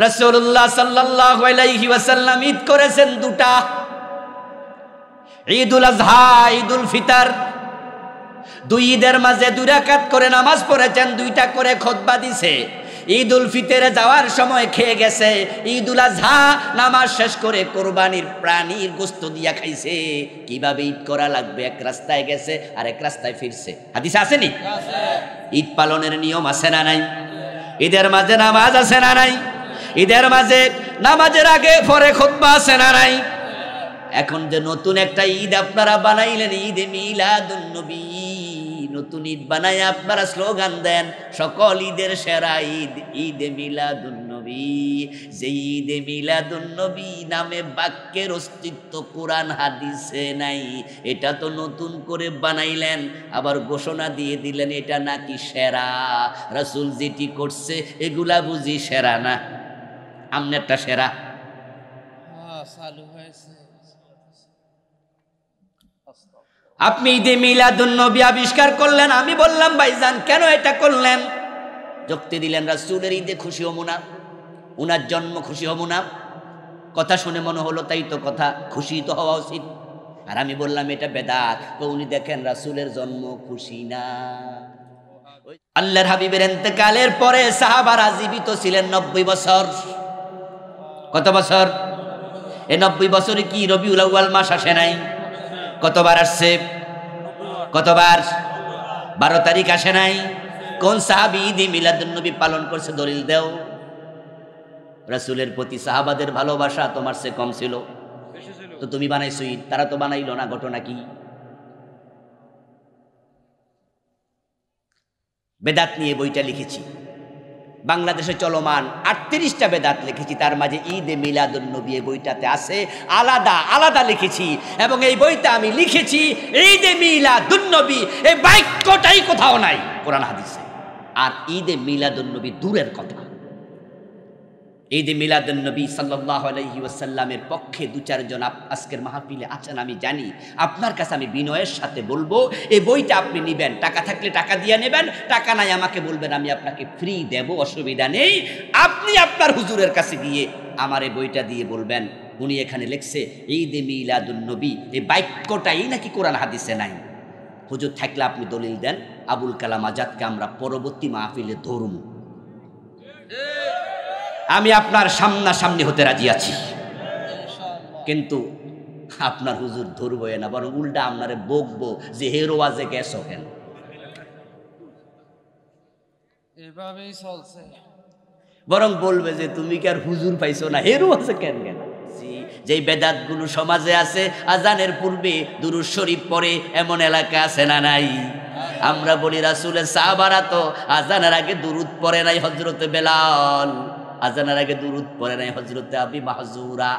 রাসূলুল্লাহ সাল্লাল্লাহু আলাইহি ওয়াসাল্লাম ঈদ করেছেন দুটা, ঈদুল আযহা, ঈদুল ফিতর। দুই ঈদের মাঝে দুই রাকাত করে নামাজ পড়েছেন, দুইটা করে খুতবা দিছে। ঈদুল ফিতরে যাওয়ার সময় খেয়ে গেছে, ঈদুল আযহা নামাজ শেষ করে কোরবানির প্রাণীর গোশত দিয়া খাইছে। কিভাবে ঈদ করা লাগবে, এক রাস্তায় গেছে আর এক রাস্তায় ফিরছে। হাদিসে আছে নি? ঈদ পালনের নিয়ম আছে না নাই? ঈদের মাঝে নামাজ আছে না নাই? ঈদের মাঝে নামাজের আগে পরে খুতবা আছে না নাই? এখন যে নতুন একটা ঈদ আপনারা বানাইলেন, ঈদে মিলাদুন নবী, নতুন ঈদ বানায় আপনারা স্লোগান দেন সকল ঈদের সেরা ঈদ ঈদে মিলাদুন নবী। যে ঈদে মিলাদুন নবী নামে বাক্যের অস্তিত্ব কোরআন হাদিসে নাই, এটা তো নতুন করে বানাইলেন, আবার ঘোষণা দিয়ে দিলেন এটা নাকি সেরা। রাসূল যেটি করছে এগুলা বুঝি সেরা না, আমনেরটা সেরা। আপনি ঈদে মিলাদুন নবী আবিষ্কার করলেন, আমি বললাম ভাইজান কেন এটা করলেন? যুক্তি দিলেন রাসূলের ঈদে খুশি হবো না, উনার জন্ম খুশি হবো না। কথা শুনে মনে হলো তাই তো কথা, খুশি তো হওয়া উচিত। আর আমি বললাম এটা বেদাত। তো উনি দেখেন রাসূলের জন্ম খুশি না। আল্লাহর হাবিবের ইন্তেকালের পরে সাহাবারা জীবিত ছিলেন 90 বছর। কত বছর? এই 90 বছরে কি রবিউল আউয়াল মাস আসে নাই? কতবার আসছে? কতবার? 12 তারিখ আসে নাই? কোন সাহাবী ঈদে মিলাদুন নবী পালন করছে? দলিল দেও। রাসূলের প্রতি সাহাবাদের ভালোবাসা তোমার চেয়ে কম ছিল? তো তুমি বানাইছো ঈদ, তারা তো বানাইলো না। ঘটনা কি? বেদাত নিয়ে বইটা লিখেছি, বাংলাদেশে চলমান 38টা বেদাত লিখেছি, তার মাঝে ঈদে মিলাদুন নবী এই বইটাতে আছে, আলাদা আলাদা লিখেছি। এবং এই বইটা আমি লিখেছি ঈদে মিলাদুন নবী এই বাক্যটাই কোথাও নাই কোরআন হাদিসে। আর ঈদে মিলাদুন নবী দূরের কথা। ঈদে মিলাদুন নবী সাল্লাল্লাহু আলাইহি ওয়াসাল্লামের পক্ষে দু চারজন আজকের মাহফিলে আছেন আমি জানি। আপনার কাছে আমি বিনয়ের সাথে বলবো এই বইটা আপনি নেবেন, টাকা থাকলে টাকা দিয়ে নেবেন, টাকা নাই আমাকে বলবেন, আমি আপনাকে ফ্রি দেব, অসুবিধা নেই। আপনি আপনার হুজুরের কাছে গিয়ে আমার এই বইটা দিয়ে বলবেন উনি এখানে লিখছে ঈদে মিলাদুন নবী এই বাক্যটাই নাকি কোরআন হাদিসে নাই। হুজুর থাকলে আপনি দলিল দেন, আবুল কালাম আজাদকে আমরা পরবর্তী মাহফিলে ধরুন। আমি আপনার সামনাসামনি হতে রাজি আছি, কিন্তু আপনার হুজুর ধরবো না, বরং উল্টা আপনারে বকবো যে হেরোয়াজে গেছো কেন। এভাবেই চলছে। বরং বলবে যে তুমি কি আর হুজুর পাইছো না, হেরোয়াজে কেন গেল। যেই বেদাত গুলো সমাজে আছে, আজানের পূর্বে দুরূদ শরীফ পড়ে এমন এলাকা আছে না নাই? আমরা বলি রাসূলের সাহাবারা তো আজানের আগে দুরূদ পড়ে নাই। হযরতে বেলাল আজানের আগে দুরূদ পড়ে নাই, হযরতে আবি মাহজুরা,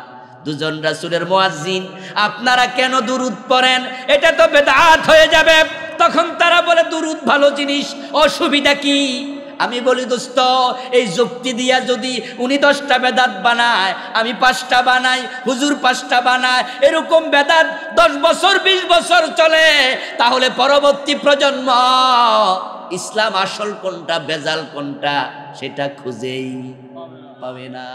দুজন রাসূলের মুয়াজ্জিন। আপনারা কেন দুরূদ পড়েন? এটা তো বেদাত হয়ে যাবে। তখন তারা বলে দুরূদ ভালো জিনিস, অসুবিধা কি? আমি বলি দোস্ত, এই যুক্তি দিয়া যদি উনি 10টা বেদাত বানায়, আমি 5টা বানাই, হুজুর 5টা বানায়, এরকম বেদাত 10 বছর 20 বছর চলে, তাহলে পরবর্তী প্রজন্ম ইসলাম আসল কোনটা বেজাল কোনটা সেটা খুঁজেই পাবে না।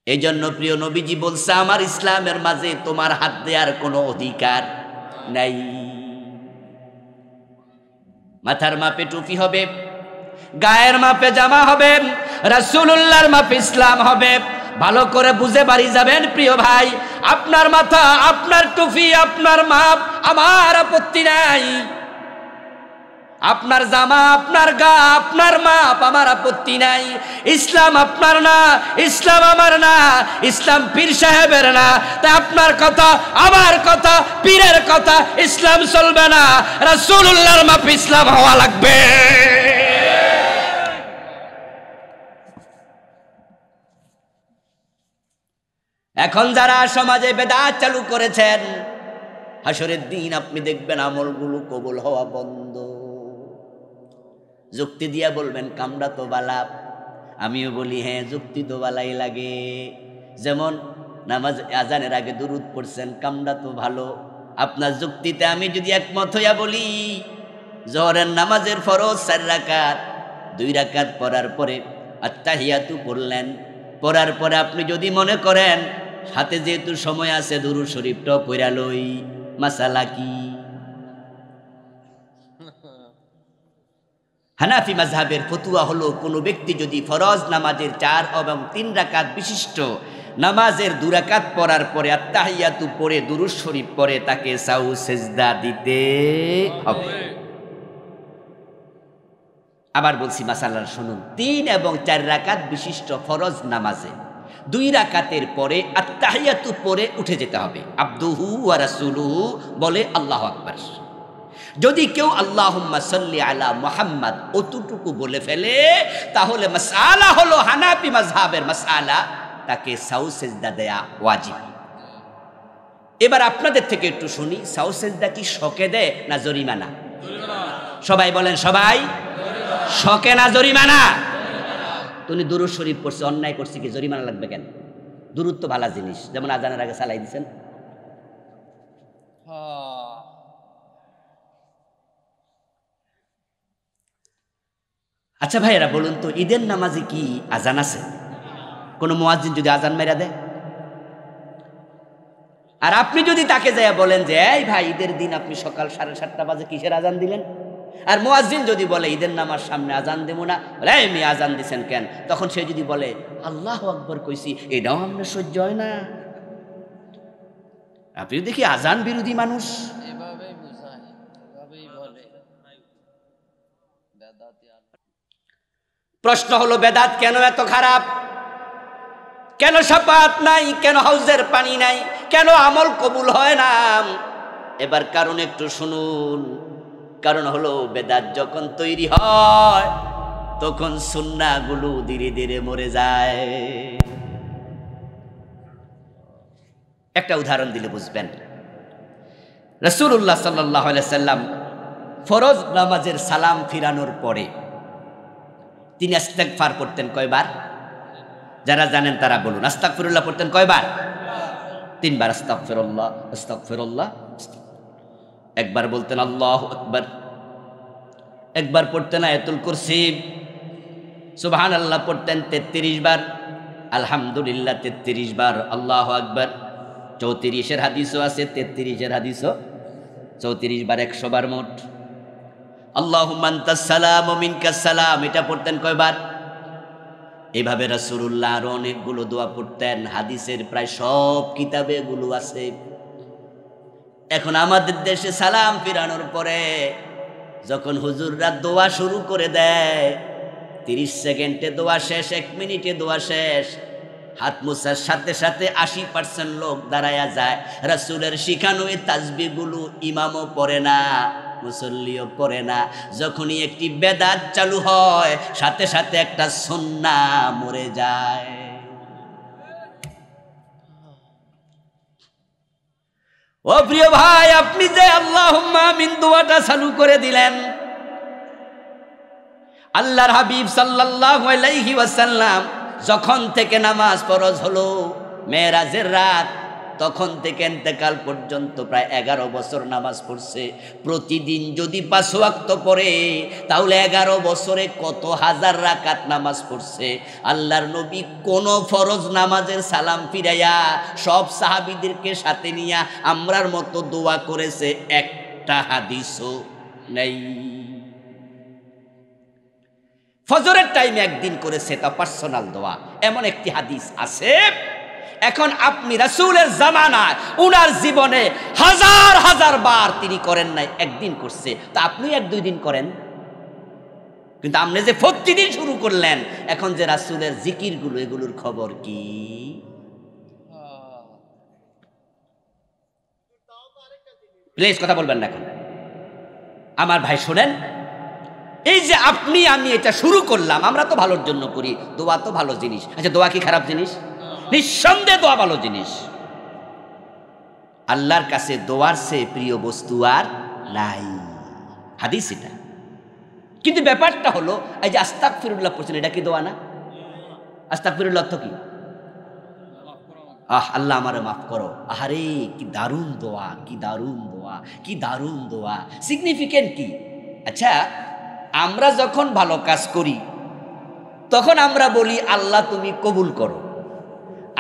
এই জন্য প্রিয় নবীজি বলছে আমার ইসলামের মাঝে তোমার হাত দেওয়ার কোনো অধিকার নাই। মাথার মাপে টুপি হবে, গায়ের মাপে জামা হবে, রাসূলুল্লাহর মাপে ইসলাম হবে। ভালো করে বুঝে বাড়ি যাবেন প্রিয় ভাই। আপনার মাথা, আপনার টুপি, আপনার মাপ, আমার আপত্তি নাই। আপনার জামা, আপনার গা, আপনার মাপ, আমার আপত্তি নাই। ইসলাম আপনার না, ইসলাম আমার না, ইসলাম পীর সাহেবের না। তাই আপনার কথা, আমার কথা, পীরের কথা ইসলাম চলবে না, রাসূলুল্লাহর মাপ ইসলাম হওয়া লাগবে। এখন যারা সমাজে বেদাত চালু করেছেন, হাসরের দিন আপনি দেখবেন আমলগুলো কবুল হওয়া বন্ধ। যুক্তি দিয়া বলবেন কামড়া তো বালা, আমিও বলি হ্যাঁ যুক্তি তো বালাই লাগে। যেমন নামাজ আজানের আগে দুরূদ পড়ছেন, কামড়া তো ভালো। আপনার যুক্তিতে আমি যদি একমত হইয়া বলি জোহরের নামাজের ফরজ 4 রাকাত, 2 রাকাত পড়ার পরে আত্তাহিয়াতু পড়লেন। পড়ার পরে আপনি যদি মনে করেন হাতে যেহেতু সময় আছে দুরূদ শরীফটাও পড়া লই, মাসালা কি? হানাফি মাযহাবের ফতোয়া হলো কোনো ব্যক্তি যদি ফরজ নামাজের 4 এবং 3 রাকাত বিশিষ্ট নামাজের 2 রাকাত পড়ার পরে আত্তাহিয়াতু পড়ে দুরূদ শরীফ পড়ে তাকে সাউ সেজদা দিতে হবে। আবার বলছি মাসালার শুনুন, 3 এবং 4 রাকাত বিশিষ্ট ফরজ নামাজে 2 রাকাতের পরে আত্তাহিয়াতু পড়ে উঠে যেতে হবে। আবদুহু ওয়া রাসূলুহু বলে আল্লাহু আকবার। যদি কেউ আল্লাহুম্মা সাল্লি আলা মুহাম্মাদ অতটুকু বলে ফেলে তাহলে মাসআলা হলো হানাফি মাযহাবের মাসআলা, তাকে সাউ সেজদা দেয়া ওয়াজিব। এবার আপনাদের থেকে একটু শুনি, সাউ সেজদা কি শকে দেয় না জরিমানা? সবাই বলেন, সবাই শকে না জরিমানা? তুমি দুরূদ শরীফ পড়ছে, অন্যায় করছে, কি জরিমানা লাগবে কেন? দুরূদ তো ভালো জিনিস, যেমন আজানের আগে সালাই দিছেন। আচ্ছা ভাইয়েরা বলুন তো, ঈদের নামাজে কি আজান আছে? কোনো মুয়াজ্জিন যদি আজান মেরা দেয় আর আপনি যদি তাকে যায় বলেন যে এই ভাই ঈদের দিন আপনি সকাল 7:30 বাজে কিসের আজান দিলেন, আর মুয়াজ্জিন যদি বলে ঈদের নামাজ সামনে আজান দেবো না, বলে এই মেয়ে আজান দিছেন কেন, তখন সে যদি বলে আল্লাহু আকবার কইছি, এটাও আপনার সহ্য হয় না? আপনি দেখি আজান বিরোধী মানুষ। এভাবেই বুঝায়, এভাবেই বলে। প্রশ্ন হলো বেদাত কেন এত খারাপ? কেন শাফাআত নাই? কেন হাউজের পানি নাই? কেন আমল কবুল হয় না? এবার কারণ একটু শুনুন। কারণ হলো বেদাত যখন তৈরি হয় তখন সুন্নাহগুলো ধীরে ধীরে মরে যায়। একটা উদাহরণ দিলে বুঝবেন। রাসূলুল্লাহ সাল্লাল্লাহু আলাইহি সাল্লাম ফরজ নামাজের সালাম ফিরানোর পরে তিনি ইস্তেগফার পড়তেন কয়বার? যারা জানেন তারা বলুন। আস্তাগফিরুল্লাহ পড়তেন কয়বার? 3 বার। আস্তাগফিরুল্লাহ, আস্তাগফিরুল্লাহ। একবার বলতেন আল্লাহু আকবার, একবার পড়তেন আয়াতুল কুরসি, সুবহানাল্লাহ পড়তেন 33 বার, আলহামদুলিল্লাহ 33 বার, আল্লাহু আকবার 34-এর হাদিসও আছে, 33-এর হাদিসও 34 বার, 100 বার মোট। আল্লাহুম্মা আনতাস সালাম ওয়া মিনকাস সালাম, এটা পড়তেন কয়বার? এভাবে রাসূলুল্লাহ আরো অনেকগুলো দোয়া পড়তেন, হাদিসের প্রায় সব কিতাবে এগুলো আছে। এখন আমাদের দেশে সালাম ফিরানোর পরে যখন হুজুররা দোয়া শুরু করে দেয়, 30 সেকেন্ডে দোয়া শেষ, 1 মিনিটে দোয়া শেষ, হাত মোছার সাথে সাথে 80% লোক দাঁড়ায়া যায়। রাসূলের শিখানো এই তাসবিহগুলো ইমামও পড়ে না, মুসল্লিও পড়ে না। যখনই একটি বেদাত চালু হয় সাথে সাথে একটা সুন্নাহ মরে যায়। ও প্রিয় ভাই, আপনি যে আল্লাহুম্মা আমিন দোয়াটা চালু করে দিলেন, আল্লাহর হাবিব সাল্লাল্লাহু আলাইহি ওয়াসাল্লাম যখন থেকে নামাজ ফরজ হলো মেরাজের রাত, তখন থেকে ইন্তেকাল পর্যন্ত প্রায় 11 বছর নামাজ পড়ছে। প্রতিদিন যদি 5 ওয়াক্ত পড়ে তাহলে 11 বছরে কত হাজার রাকাত নামাজ পড়ছে। আল্লাহর নবী কোন ফরজ নামাজের সালাম ফিরাইয়া সব সাহাবীদেরকে সাথে নিয়া আমরার মতো দোয়া করেছে একটা হাদিসও নেই। ফজরের টাইমে একদিন করেছে, তা পার্সোনাল দোয়া, এমন একটি হাদিস আছে। এখন আপনি রাসূলের জামানায় উনার জীবনে হাজার হাজার বার তিনি করেন নাই, একদিন করছে, তা আপনি 1-2 দিন করেন। কিন্তু আপনি যে প্রতিদিন শুরু করলেন, এখন যে রাসূলের জিকিরগুলো, এগুলোর খবর কি? প্লিজ কথা বলবেন না এখন। আমার ভাই শোনেন, এই যে আপনি আমি এটা শুরু করলাম, আমরা তো ভালোর জন্য করি, দোয়া তো ভালো জিনিস। আচ্ছা, দোয়া কি খারাপ জিনিস? নিঃসন্দেহে দোয়া ভালো জিনিস। আল্লাহর কাছে দোয়ার চেয়ে প্রিয় বস্তু আর নাই, হাদিস এটা। কিন্তু ব্যাপারটা হলো এই যে আস্তাগফিরুল্লাহ পড়ছেন, এটা কি দোয়া না? আস্তাগফিরুল্লাহ অর্থ কি? আল্লাহ আমারে মাফ করো। আহারে কি দারুণ দোয়া, কি দারুণ দোয়া, কি দারুণ দোয়া। সিগনিফিকেন্ট কি? আচ্ছা, আমরা যখন ভালো কাজ করি তখন আমরা বলি আল্লাহ তুমি কবুল করো,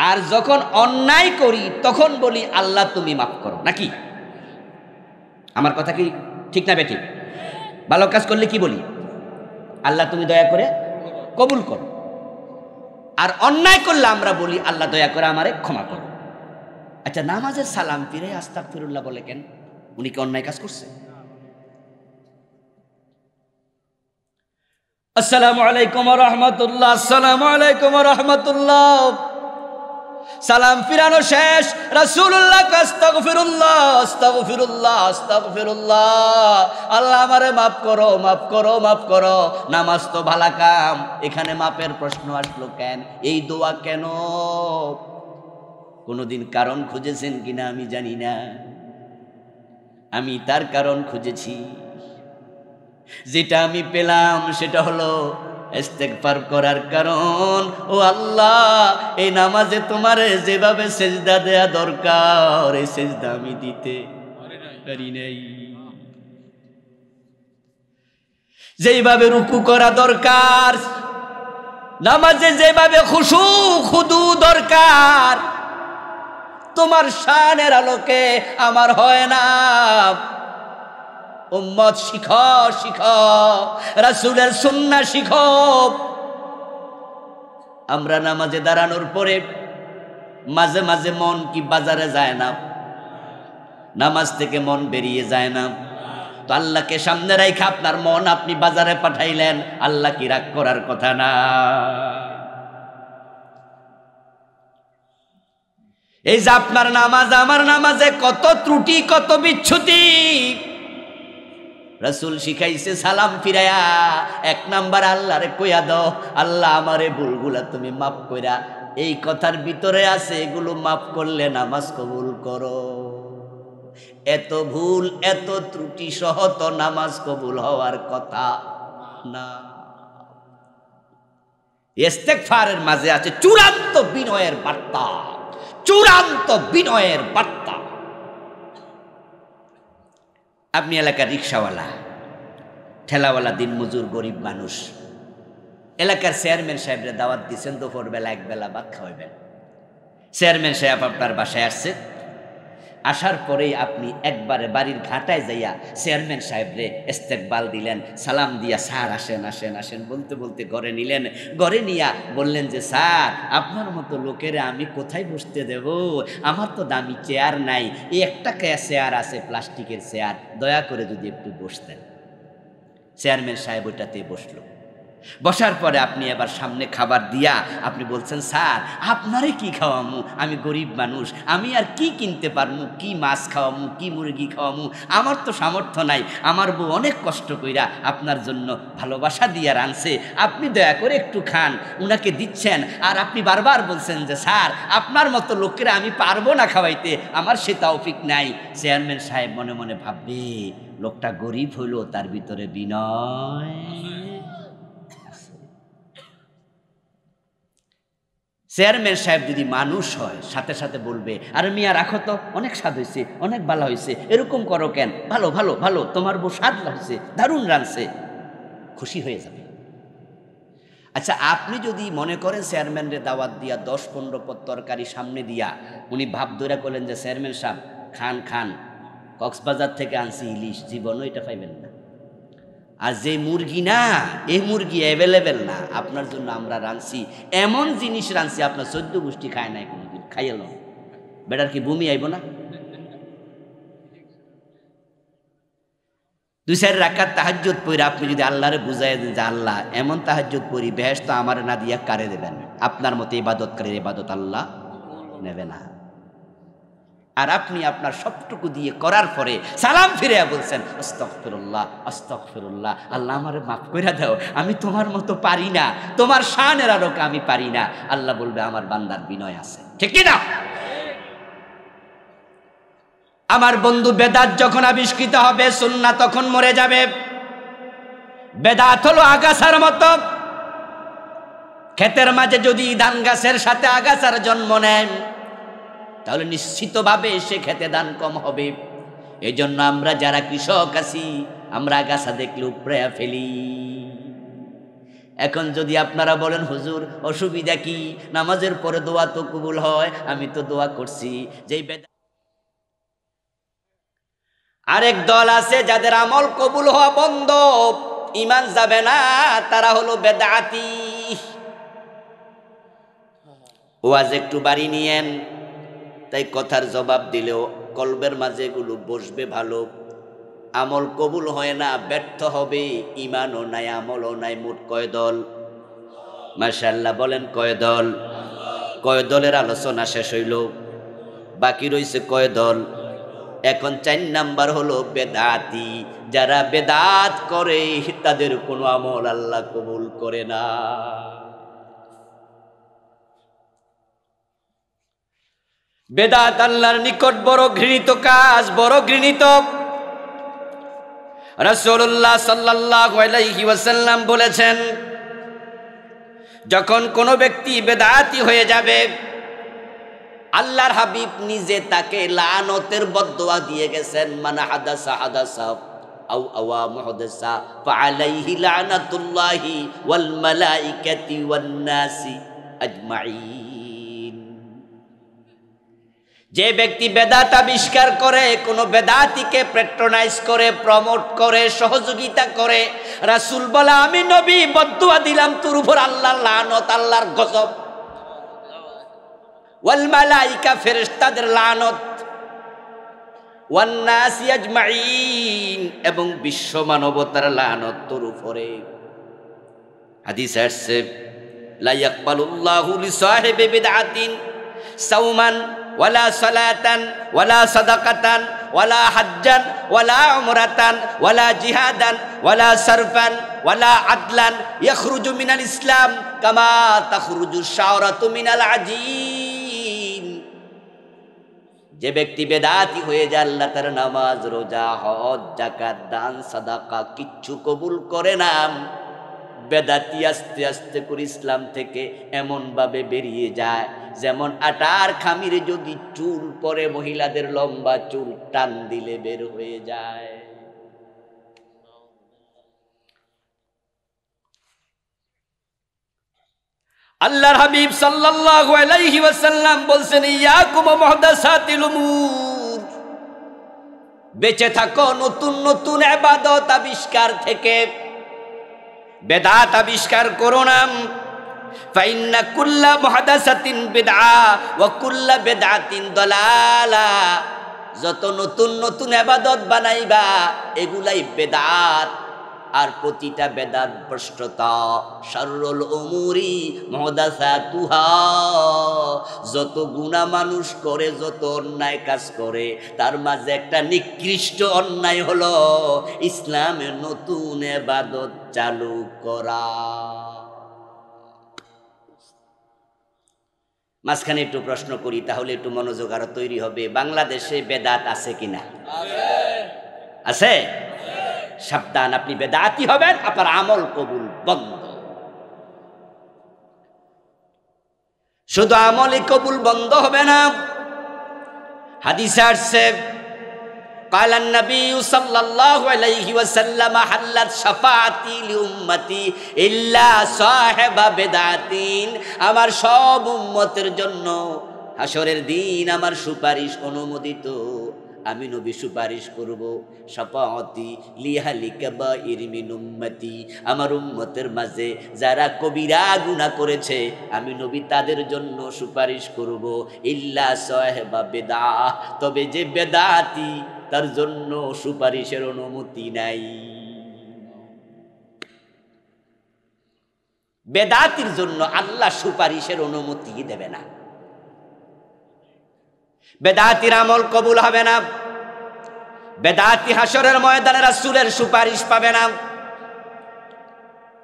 আর যখন অন্যায় করি তখন বলি আল্লাহ তুমি মাফ করো, নাকি? আমার কথা কি ঠিক না বেঠিক? ভালো কাজ করলে কি বলি? আল্লাহ তুমি দয়া করে কবুল করো, আর অন্যায় করলে আমরা বলি আল্লাহ দয়া করে আমারে ক্ষমা করো। আচ্ছা, নামাজের সালাম ফিরে আস্তাগফিরুল্লাহ বলে কেন? উনি কি অন্যায় কাজ করছে? আসসালামু আলাইকুম ওয়া রাহমাতুল্লাহ, আসসালামু আলাইকুম ওয়া রাহমাতুল্লাহ। সালাম ফিরানো শেষ, রাসূলুল্লাহ আস্তাগফিরুল্লাহ আস্তাগফিরুল্লাহ আস্তাগফিরুল্লাহ, আল্লাহ আমারে মাফ করো মাফ করো মাফ করো। নামাজ তো ভালা কাম, এখানে মাপের প্রশ্ন আসলো কেন? এই দোয়া কেন? কোনোদিন কারণ খুঁজেছেন কিনা আমি জানি না, আমি তার কারণ খুঁজেছি। যেটা আমি পেলাম সেটা হলো ইস্তেগফার করার কারণ। ও আল্লাহ, এই নামাজে তোমারে যেভাবে সেজদা দেয়া দরকার এই সেজদা আমি দিতে পারি নাই, যেভাবে রুকু করা দরকার, নামাজে যেভাবে খুশু খুদু দরকার, তোমার শানের আলোকে আমার হয় না। উম্মত শিখো শিখো, রাসূলের সুন্নাহ শিখো। আমরা নামাজে দাঁড়ানোর পরে মাঝে মাঝে মন কি বাজারে যায় না? নামাজ থেকে মন বেরিয়ে যায় না? তো আল্লাহকে সামনে রাখা আপনার মন আপনি বাজারে পাঠাইলেন, আল্লাহ কি রাগ করার কথা না? এই যে আপনার নামাজ আমার নামাজে কত ত্রুটি কত বিচ্যুতি, রাসূল শিখাইছে সালাম ফিরায়া 1 নাম্বার আল্লাহরে কইয়া দাও, আল্লাহ আমারে ভুলগুলা তুমি মাফ কইরা। এই কথার ভিতরে আছে এগুলো মাফ করলে নামাজ কবুল করো। এত ভুল এত ত্রুটি সহ তো নামাজ কবুল হওয়ার কথা না। ইস্তেগফারের মাঝে আছে চূড়ান্ত বিনয়ের বার্তা, চূড়ান্ত বিনয়ের বার্তা। আপনি এলাকার রিক্সাওয়ালা, ঠেলাওয়ালা, দিনমজুর, গরিব মানুষ, এলাকার চেয়ারম্যান সাহেবরে দাওয়াত দিচ্ছেন, দুপুরবেলা একবেলা ভাত খাওয়াবেন। চেয়ারম্যান সাহেব আপনার বাসায় আসছে, আসার পরেই আপনি একবারে বাড়ির ঘাটায় যাইয়া চেয়ারম্যান সাহেবরে ইস্তেকবাল দিলেন, সালাম দিয়া স্যার আসেন আসেন আসেন বলতে বলতে ঘরে নিলেন। ঘরে নিয়া বললেন যে স্যার আপনার মতো লোকের আমি কোথায় বসতে দেব, আমার তো দামি চেয়ার নাই, এই একটা চেয়ার আছে প্লাস্টিকের চেয়ার, দয়া করে যদি একটু বসতেন। চেয়ারম্যান সাহেব ওইটাতে বসলো। বসার পরে আপনি এবার সামনে খাবার দিয়া আপনি বলছেন স্যার আপনারে কি খাওয়ামু, আমি গরিব মানুষ, আমি আর কি কিনতে পারমু, কি মাছ খাওয়ামু, কি মুরগি খাওয়ামু, আমার তো সামর্থ্য নাই, আমার বউ অনেক কষ্ট কইরা আপনার জন্য ভালোবাসা দিয়া রানছে, আপনি দয়া করে একটু খান। উনাকে দিচ্ছেন আর আপনি বারবার বলছেন যে স্যার আপনার মতো লোকেরা আমি পারবো না খাওয়াইতে, আমার সে তৌফিক নাই। চেয়ারম্যান সাহেব মনে মনে ভাববে লোকটা গরিব হইল, তার ভিতরে বিনয়। চেয়ারম্যান সাহেব যদি মানুষ হয় সাথে সাথে বলবে আরে মিয়া রাখো তো, অনেক স্বাদ হয়েছে, অনেক ভালো হয়েছে, এরকম করো কেন, ভালো ভালো ভালো, তোমার বউ স্বাদ হয়েছে, দারুণ রাঁধছে, খুশি হয়ে যাবে। আচ্ছা আপনি যদি মনে করেন চেয়ারম্যানরে দাওয়াত দিয়া 10-15 পদ তরকারি সামনে দিয়া উনি ভাব ধরে করলেন যে চেয়ারম্যান সাহেব খান খান, কক্সবাজার থেকে আনছি ইলিশ, জীবনও এটা পাইবেন না। আর যে মুরগি না, এই মুরগি অ্যাভেলেবেল না, আপনার জন্য আমরা রাঁধছি, এমন জিনিস রাঁধছি আপনার 14 গোষ্ঠী খায় নাই কোনোদিন, খাইয়াল বেটার কি বমি আইব না? 2-4 রাকাত তাহাজ্জুদ পড়ে আপনি যদি আল্লাহরে বুঝাই দেন যে আল্লাহ এমন তাহাজ্জুদ পড়ি বেহেশত আমার না দিয়া কারে দেবেন, আপনার মতো ইবাদতকারীর ইবাদত আল্লাহ নেবে না। আর আপনি আপনার সবটুকু দিয়ে করার পরে সালাম ফিরে বলছেন আস্তাগফিরুল্লাহ আস্তাগফিরুল্লাহ, আল্লাহ আমারে মাফ কইরা দাও, আমি তোমার মতো পারি না, তোমার শানের আলোকে আমি পারি না। আল্লাহ বলবে আমার বান্দার বিনয় আছে, ঠিক কি না? আমার বন্ধু বেদাত যখন আবিষ্কৃত হবে সুন্নাহ তখন মরে যাবে। বেদাত হলো আগাছার মতো, ক্ষেতের মাঝে যদি ধান গাছের সাথে আগাছার জন্ম নেয় তাহলে নিশ্চিতভাবে সে খেতে দান কম হবে। এই জন্য আমরা যারা কৃষক আছি আমরা আগাছা দেখলে উপড়ে ফেলি। এখন যদি আপনারা বলেন হুজুর অসুবিধা কি, নামাজের পরে দোয়া তো কবুল হয়, আমি তো দোয়া করছি। যেই আরেক দল আছে যাদের আমল কবুল হওয়া বন্ধ, ঈমান যাবে না, তারা হলো বেদাতি। ওয়াজ একটু বাড়ি নিয়েন, তাই কথার জবাব দিলেও কলবের মাঝে এগুলো বসবে ভালো। আমল কবুল হয় না, ব্যর্থ হবে, ঈমানও নাই আমলও নাই। মোট কয় দল? মাশাআল্লাহ, বলেন কয় দল? কয় দলের আলোচনা শেষ হইল, বাকি রইছে কয় দল? এখন 4 নাম্বার হলো বেদাতি। যারা বেদাত করে তাদের কোনো আমল আল্লাহ কবুল করে না। বেদাত আল্লাহর নিকট বড় ঘৃণিত কাজ, বড় ঘৃণিত। রাসূলুল্লাহ সাল্লাল্লাহু আলাইহি ওয়াসাল্লাম বলেছেন, যখন কোনো ব্যক্তি বেদাতি হয়ে যাবে, আল্লাহর হাবিব নিজে তাকে লানতের বদদুয়া দিয়ে গেছেন। মান হাদাসা হাদাসা আও আওয়া মুহদাসা ফাআলাইহি লানাতুল্লাহি ওয়াল মালাইকাতি ওয়ান নাসি আজমাইন। যে ব্যক্তি বেদাত আবিষ্কার করে, কোন বেদাতিকে প্যাট্রোনাইজ করে, প্রমোট করে, সহযোগিতা করে, রাসূল বলে আমি নবী বদদুয়া দিলাম তোর উপর আল্লাহর লানত, আল্লাহর গজব। ওয়াল মালাইকা, ফেরেশতাদের লানত, ওয়ান নাসি আজমাইন, এবং বিশ্ব মানবতার লানত তোর উপরে। হাদিসে আসছে, লা ইয়াকবালুল্লাহু লিসাহিবি বিদআতিন সাওমান ওয়ালা সালাতান ওয়ালা সাদাকাতান ওয়ালা হাজ্জান ওয়ালা উমরাতান ওয়ালা জিহাদান ওয়ালা সারফান ওয়ালা আদলান ইয়াখরুজু মিনাল ইসলাম কামা তাখরুজু শাওরাতু মিনাল আজীন। যে ব্যক্তি বেদাতি হয়ে যায়, আল্লাহ তার নামাজ, রোজা, হজ, যাকাত, দান, সাদাকা কিচ্ছু কবুল করে না। বেদাতি আস্তে আস্তে করে ইসলাম থেকে এমন ভাবে বেরিয়ে যায় যেমন আটার খামিরে যদি চুল পরে, মহিলাদের লম্বা চুল টান দিলে বের হয়ে যায়। আল্লাহর হাবিব সাল্লাল্লাহু আলাইহি ওয়াসাল্লাম বলছেন, ইয়াকুম মুহদাসাতিল উমুর, বেঁচে থাকো নতুন নতুন ইবাদত আবিষ্কার থেকে, বেদাত আবিষ্কার করো না। ফাইন্না কুল্লা মুহদাসাতিন বিদআ ওয়া কুল্লা বিদআতিন দালালা। যত নতুন নতুন ইবাদত বানাইবা এগুলাই বেদাত, আর প্রতিটা বেদাত ভ্রষ্টতা। শাররুল উমুরি মুহদাসাতুহা, যত গুনাহ মানুষ করে, যত অন্যায় কাজ করে, তার মাঝে একটা নিকৃষ্ট অন্যায় হলো ইসলামে নতুন ইবাদত চালু করা। মাঝখানে একটু প্রশ্ন করি, তাহলে একটু মনোযোগ আরো তৈরি হবে। বাংলাদেশে বেদাত আছে কিনা? আছে। সাবধান, আপনি বেদাতি হবেন, আপনার আমল কবুল বন্ধ। শুধু আমলই কবুল বন্ধ হবে না, হাদিসে আসছে, قال النبي صلى الله عليه وسلم حلت شفاعتي لأمتي إلا صاحب بدعتين। আমার সব উম্মতের জন্য হাসরের দিন আমার সুপারিশ অনুমোদিত। আমি নবী সুপারিশ করব, শাফাআতি লিআহলি কাবাইর মিন উম্মতি, আমার উম্মতের মাঝে যারা কবিরা গুনাহ করেছে আমি নবী তাদের জন্য সুপারিশ করব। ইল্লা সাহিবা বিদআহ, তবে যে বেদাতি তার জন্য সুপারিশের অনুমতি নাই। বেদাতির জন্য আল্লাহ সুপারিশের অনুমতি দেবে না। বেদাতির আমল কবুল হবে না। বেদাতি হাসরের ময়দানে রাসূলের সুপারিশ পাবে না।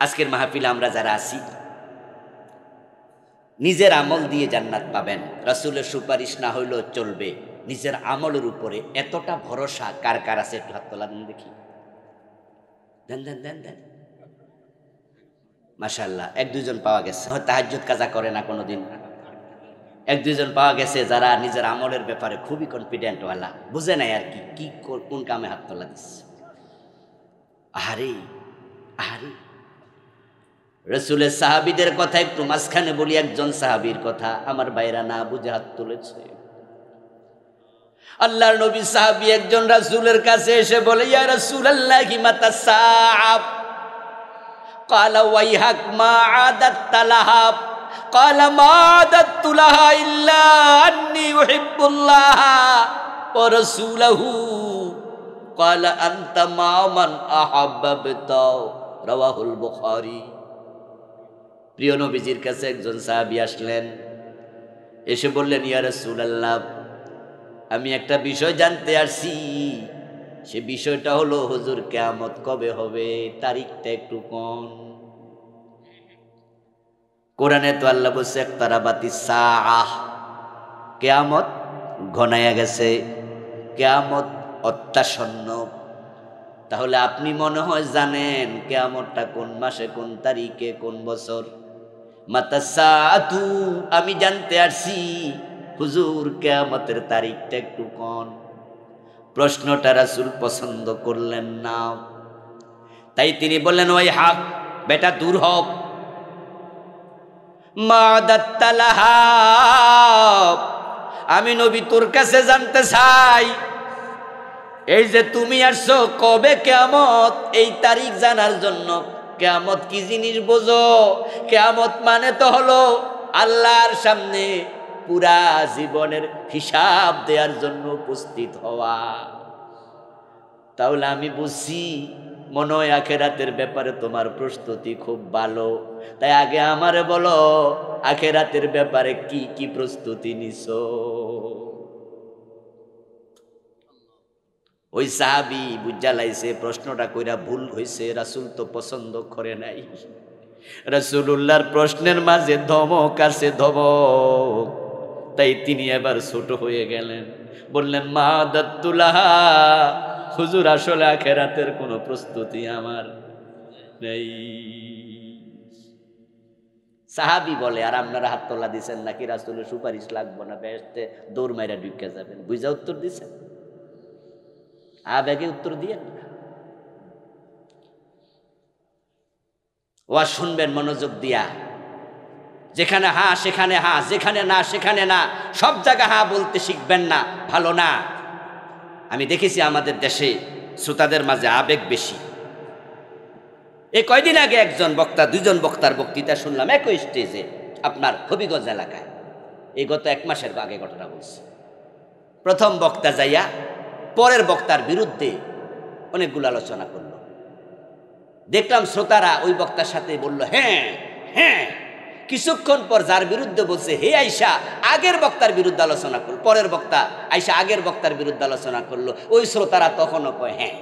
আজকের মাহফিলে আমরা যারা আছি, নিজের আমল দিয়ে জান্নাত পাবেন, রাসূলের সুপারিশ না হইলেও চলবে। নিজের আমলের উপরে এতটা ভরসা কার কার আছে? একটু হাত তোলা দেন দেখি। দেন দেন দেন দেন, মাশাআল্লাহ, এক দুইজন পাওয়া গেছে। তাহাজ্জুদ কাজা করে না কোনোদিন। এক দুইজন পাওয়া গেছে যারা নিজের আমলের ব্যাপারে খুবই কনফিডেন্ট ওয়ালা, বুঝে নাই আর কি কোন কামে হাত তোলা দিচ্ছে। আরে আরে রাসূলের সাহাবীদের কথা একটু মাঝখানে বলি। একজন সাহাবীর কথা আমার ভাইরা না বুঝে হাত তুলেছে। আল্লাহর নবী সাহাবী একজন রাসূলের কাছে এসে বলে, ইয়া রাসূলুল্লাহি মাতা সাআব? ক্বালা ওয়াইহাক মা আদাত্তা লাহা? ক্বালা মা আদাত্তু লাহা ইল্লা আন্নী উহিব্বুল্লাহ ওয়া রাসূলাহু। ক্বালা আনতা মা মান আহাব্বাতা। রাওয়াহুল বুখারী। প্রিয় নবীজির কাছে একজন সাহাবী আসলেন, এসে বললেন, ইয়া রাসূলুল্লাহ, আমি একটা বিষয় জানতে আসছি। সে বিষয়টা হলো, হুজুর কিয়ামত কবে হবে, তারিখটা একটু কোন? কোরআনে তো আল্লাহ বলছে ইকতারাবাতিস সাআহ, কিয়ামত ঘনায়া গেছে, কিয়ামত অত্যাসন্ন। তাহলে আপনি মনে হয় জানেন কিয়ামতটা কোন মাসে, কোন তারিখে, কোন বছর? মাতাস সাআতু, আমি জানতে আসছি হুজুর কিয়ামতের তারিখটা একটু কোন? প্রশ্নটা রাসূল পছন্দ করলেন না, তাই তিনি বললেন, ওই হাক, বেটা দূর হোক। মাদাত্তা লাহা, আমি নবী তোর কাছে জানতে চাই, এই যে তুমি আসছো কবে কিয়ামত, এই তারিখ জানার জন্য। কিয়ামত কি জিনিস বোঝো? কিয়ামত মানে তো হলো আল্লাহর সামনে পুরা জীবনের হিসাব দেওয়ার জন্য উপস্থিত হওয়া। তাহলে আমি বুঝছি মনে হয় আখেরাতের ব্যাপারে তোমার প্রস্তুতি খুব ভালো। তাই আগে আমারে বলো, আখেরাতের ব্যাপারে কি কি প্রস্তুতি নিছো? ওই সাহাবী বুঝা লাইছে প্রশ্নটা কইরা ভুল হইছে, রাসূল তো পছন্দ করে নাই। রাসূলুল্লাহর প্রশ্নের মাঝে ধমক আছে, ধমক। তাই তিনি এবার ছোট হয়ে গেলেন, বললেন, মা দাত্তুলাহা, হুজুর আসলে আখেরাতের কোনো প্রস্তুতি আমার নেই। সাহাবী বলে, আর আপনারা হাত তোলা দিচ্ছেন নাকি রাসূলের সুপারিশ লাগবো না, বেহেশতে দৌড় মাইরা ঢুকে যাবেন, বুঝা উত্তর দিচ্ছেন? আবেগে উত্তর দিয়ে ওয়াজ শুনবেন মনোযোগ দিয়া। যেখানে হা সেখানে হা, যেখানে না সেখানে না, সব জায়গা হা বলতে শিখবেন না, ভালো না। আমি দেখেছি আমাদের দেশে শ্রোতাদের মাঝে আবেগ বেশি। এই কয়দিন আগে একজন বক্তা, দুইজন বক্তার বক্তৃতা শুনলাম একই স্টেজে, আপনার হবিগঞ্জ এলাকায়। এই গত 1 মাসের আগে ঘটনা বলছি। প্রথম বক্তা যাইয়া পরের বক্তার বিরুদ্ধে অনেকগুলো আলোচনা করলো। দেখলাম শ্রোতারা ওই বক্তার সাথে বলল হ্যাঁ হ্যাঁ। কিছুক্ষণ পর যার বিরুদ্ধে বলছে হে আইসা আগের বক্তার বিরুদ্ধে আলোচনা করলো, পরের বক্তা আইসা আগের বক্তার বিরুদ্ধে আলোচনা করলো, ওই শ্রোতারা তখনও কয় হ্যাঁ।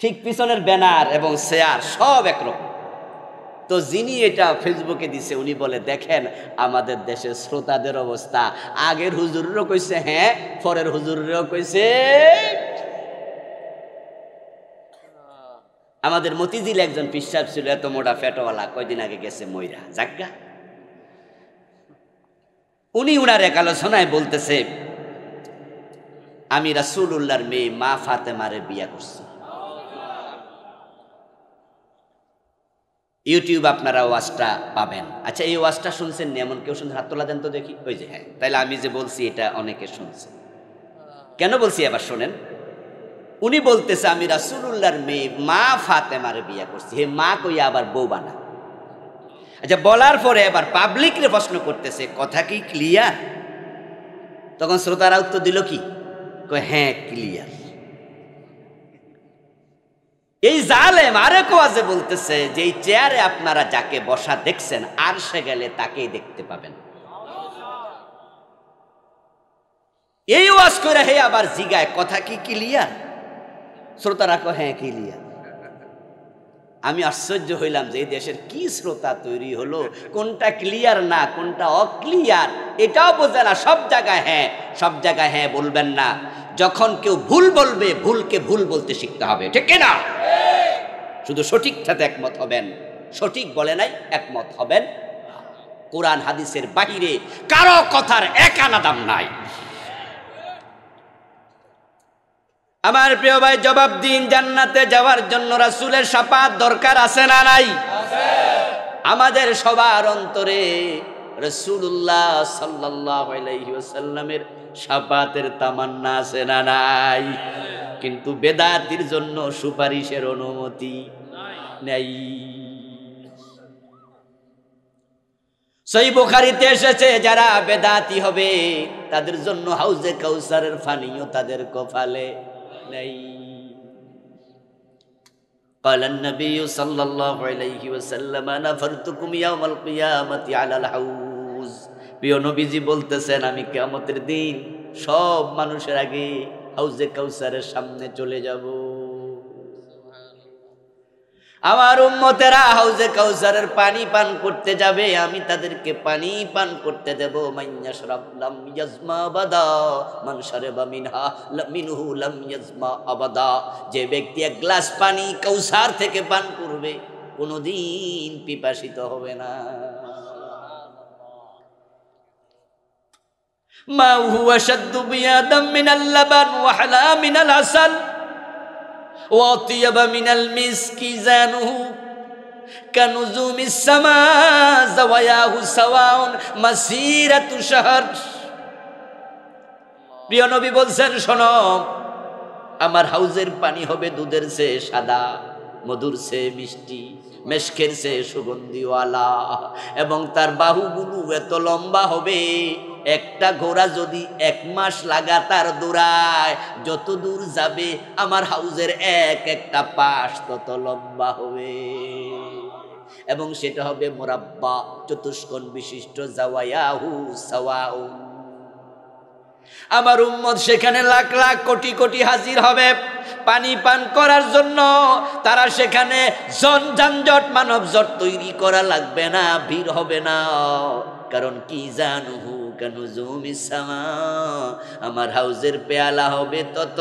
ঠিক পিছনের ব্যানার এবং শেয়ার সব একরকম। তো যিনি এটা ফেসবুকে দিছে উনি বলে, দেখেন আমাদের দেশের শ্রোতাদের অবস্থা, আগের হুজুরেরও কইছে হ্যাঁ, পরের হুজুরেরও কইছে। আমাদের মতিঝিলে একজন পিসাব ছিল, এত মোটা ফেটোওয়ালা, কয়দিন আগে গেছে ময়রা, জাগা। উনি উনার এক আলোচনায় বলতেছে, আমি রাসূলুল্লাহর মেয়ে মা ফাতেমারে বিয়া করছি। ইউটিউব আপনারা ওয়াজটা পাবেন। আচ্ছা, এই ওয়াজটা শুনছেন নি? এমন কেউ শুনছেন? হাত তোলা দেন তো দেখি। ওই যে হ্যাঁ, তাইলে আমি যে বলছি এটা অনেকে শুনছে। কেন বলছি এবার শোনেন। উনি বলতেছে, আমি রাসূলুল্লাহর মেয়ে মা ফাতেমারে বিয়া করছি। হে মা কইয়া আবার বউ বানা। আচ্ছা, বলার পরে এবার পাবলিকরে প্রশ্ন করতেছে, কথা কি ক্লিয়ার? তখন শ্রোতারা উত্তর দিল কি, কয় হ্যাঁ ক্লিয়ার। এই জালেম আরেক ওয়াজে বলতেছে যে এই চেয়ারে আপনারা যাকে বসা দেখছেন, আর সে গেলে তাকেই দেখতে পাবেন। এই ওয়াজ করে হে আবার জিগায়, কথা কি ক্লিয়ার? শ্রোতারা কয় হ্যাঁ ক্লিয়ার। আমি আশ্চর্য হইলাম যে এই দেশের কি শ্রোতা তৈরি হলো, কোনটা ক্লিয়ার না কোনটা অক্লিয়ার এটাও বোঝে না। সব জায়গায় হ্যাঁ, সব জায়গায় হ্যাঁ বলবেন না। যখন কেউ ভুল বলবে, ভুলকে ভুল বলতে শিখতে হবে, ঠিক না? শুধু সঠিক সাথে একমত হবেন, সঠিক বলে নাই একমত হবেন। কোরআন হাদিসের বাহিরে কারো কথার এক আনা দাম নাই। আমার প্রিয় ভাই, জবাব দিন, জান্নাতে যাওয়ার জন্য রাসূলের শাফাত দরকার আছে না নাই? আমাদের সবার অন্তরে রাসূলুল্লাহ সাল্লাল্লাহু আলাইহি ওয়াসাল্লামের শাফাতের তামান্না আছে না নাই? কিন্তু বেদাতির জন্য সুপারিশের অনুমতি নাই। সহিহ বুখারীতে এসেছে, যারা বেদাতি হবে তাদের জন্য হাউজে কাউসারের পানিও তাদের কপালে নাই। قال النبي صلى الله عليه وسلم نفرتكم يوم القيامة على الحوض। প্রিয় নবীজি বলতেছেন, আমি কিয়ামতের দিন সব মানুষের আগে হাউজে কাউসারের সামনে চলে যাব। আমার উম্মতেরা হাউজে কাউসারের পানি পান করতে যাবে, আমি তাদেরকে পানি পান করতে দেব। মাইয়াশরাব লাম ইয়াজমা আবাদা, মান শারাবা মিনহা মিনহু লাম ইয়াজমা আবাদা। যে ব্যক্তি এক গ্লাস পানি কাউসার থেকে পান করবে কোনোদিন পিপাসিত হবে না। মা হুয়া শাদ্দু বিয়াদাম মিনাল লাবান ওয়া হালা মিনাল আসাল وَأَطْيَبَ مِنَ الْمِسْكِ زَانُهُ كَنُجُومِ السَّمَاءِ زَوَايَاهُ سَوَاءٌ مَسِيرَةُ شَهْرٍ। প্রিয় নবী বলছেন, শোনো, আমার হাউজের পানি হবে দুধের চেয়ে সাদা, মধুর চেয়ে মিষ্টি, মেশকের চেয়ে সুগন্ধিওয়ালা, এবং তার বাহুগুলো এত লম্বা হবে, একটা ঘোড়া যদি 1 মাস লাগাতার দৌড়ায় যত দূর যাবে আমার হাউজের একটা পাশ তত লম্বা হবে, এবং সেটা হবে মুরাব্বা, চতুষ্কোণ বিশিষ্ট। জাওয়ায়াহু সাওয়াউন। আমার উম্মত সেখানে লাখ লাখ কোটি কোটি হাজির হবে পানি পান করার জন্য। তারা সেখানে যানজট মানব জট তৈরি করা লাগবে না, ভিড় হবে না। কারণ কি জানুহু কানুজুমিস সামা, আমার হাউজের পেয়ালা হবে তত,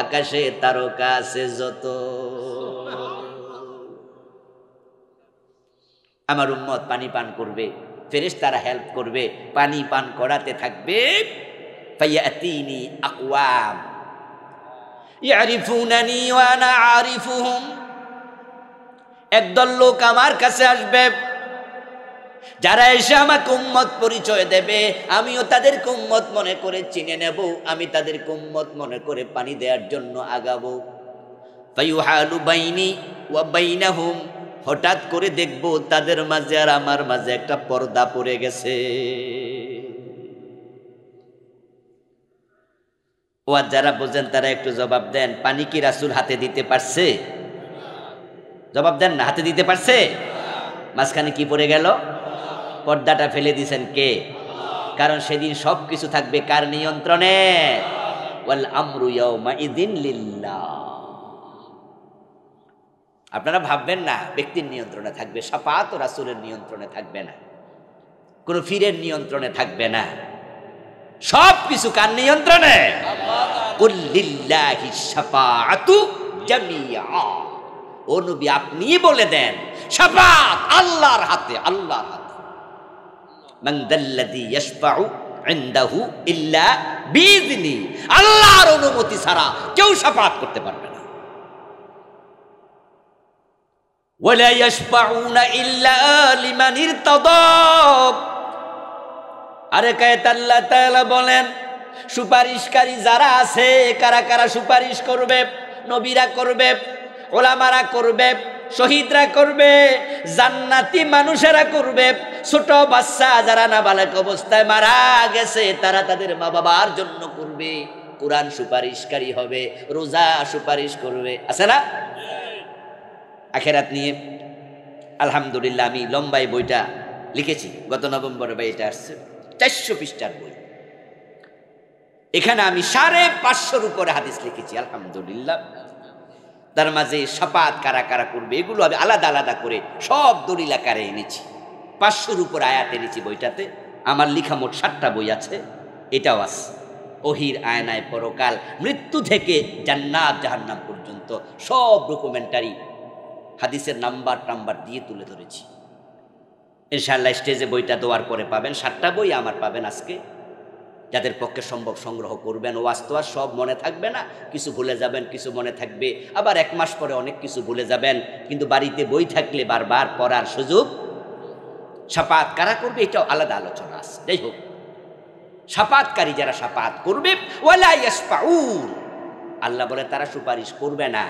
আকাশে তারকা আছে যত। আমার উম্মত পানি পান করবে, ফেরেশতারা হেল্প করবে, পানি পান করাতে থাকবে। ফায়াতিনি আকওয়াম ইয়ারিফুনানি ওয়া আনা আরিফুহুম। একদল লোক আমার কাছে আসবে, যারা এসে আমাকে উম্মত পরিচয় দেবে, আমিও তাদেরকে উম্মত মনে করে চিনে নেব, আমি তাদেরকে উম্মত মনে করে পানি দেওয়ার জন্য আগাবো। ফায়ুহালু বাইনি ওয়া বাইনাহুম, হঠাৎ করে দেখব তাদের মাঝে আর আমার মাঝে একটা পর্দা পড়ে গেছে। ও যারা বোঝেন তারা একটু জবাব দেন, পানি কি রাসূল হাতে দিতে পারছে? জবাব দেন না, হাতে দিতে পারছে? মাঝখানে কি পড়ে গেল? পর্দাটা ফেলে দিয়েছেন কে? কারণ সেদিন সবকিছু থাকবে কার নিয়ন্ত্রণে? ওয়াল আমরু ইয়াউমা ইযিন লিল্লাহ। আপনারা ভাববেন না ব্যক্তির নিয়ন্ত্রণে থাকবে, শাফাত ও রাসূলের নিয়ন্ত্রণে থাকবে না, কোন ফিরের নিয়ন্ত্রণে থাকবে না। সবকিছু কার নিয়ন্ত্রণে? কুল লিল্লাহিশ শাফাআতু জামিআ। ও নবী, আপনি বলে দেন শাফাত আল্লাহর হাতে, আল্লাহর হাতে। মান যাল্লাযী ইয়াশফাউ ইনদাহু ইল্লা বিইذনি, আল্লাহর অনুমতি ছাড়া কেউ শাফাত করতে পারবে না। ওয়ালা ইয়াশফাউনা ইল্লা লিমান ইরতাদা। আরে কায়েত আল্লাহ তাআলা বলেন, সুপারিশকারী যারা আছে, কারা কারা সুপারিশ করবে? নবীরা করবে, ওলামারা করবে, শহীদরা করবে, জান্নাতি মানুষেরা করবে, ছোট বাচ্চা যারা নাবালক অবস্থায় মারা গেছে তারা তাদের মা বাবার জন্য করবে, কোরআন সুপারিশকারী হবে, রোজা সুপারিশ করবে। আছে না? আখিরাত নিয়ে আলহামদুলিল্লাহ আমি লম্বাই বইটা লিখেছি, গত নভেম্বরে বইটা আসছে, 400 পৃষ্ঠার বই। এখানে আমি 550 উপরে হাদিস লিখেছি আলহামদুলিল্লাহ। তার মাঝে শাফাত কারা কারা করবে এগুলো আমি আলাদা আলাদা করে সব দলিল আকারে এনেছি। 500 উপর আয়াত এনেছি বইটাতে। আমার লেখা মোট 7টা বই আছে, এটাও আছে। ওহির আয়নায় পরকাল, মৃত্যু থেকে জান্নাত জাহান্নাম পর্যন্ত সব ডকুমেন্টারি হাদিসের নাম্বার দিয়ে তুলে ধরেছি। ইনশাআল্লাহ স্টেজে বইটা দেওয়ার পরে পাবেন, 7টা বই আমার পাবেন আজকে। যাদের পক্ষে সম্ভব সংগ্রহ করবেন। ওয়াজ তো আর সব মনে থাকবে না, কিছু ভুলে যাবেন, কিছু মনে থাকবে, আবার 1 মাস পরে অনেক কিছু ভুলে যাবেন। কিন্তু বাড়িতে বই থাকলে বারবার পড়ার সুযোগ। শাফাত কারা করবে এটাও আলাদা আলোচনা আছে। যাই হোক, শাফাতকারী যারা শাফাত করবে, ওয়ালা ইয়াশফাউন, আল্লাহ বলে তারা সুপারিশ করবে না,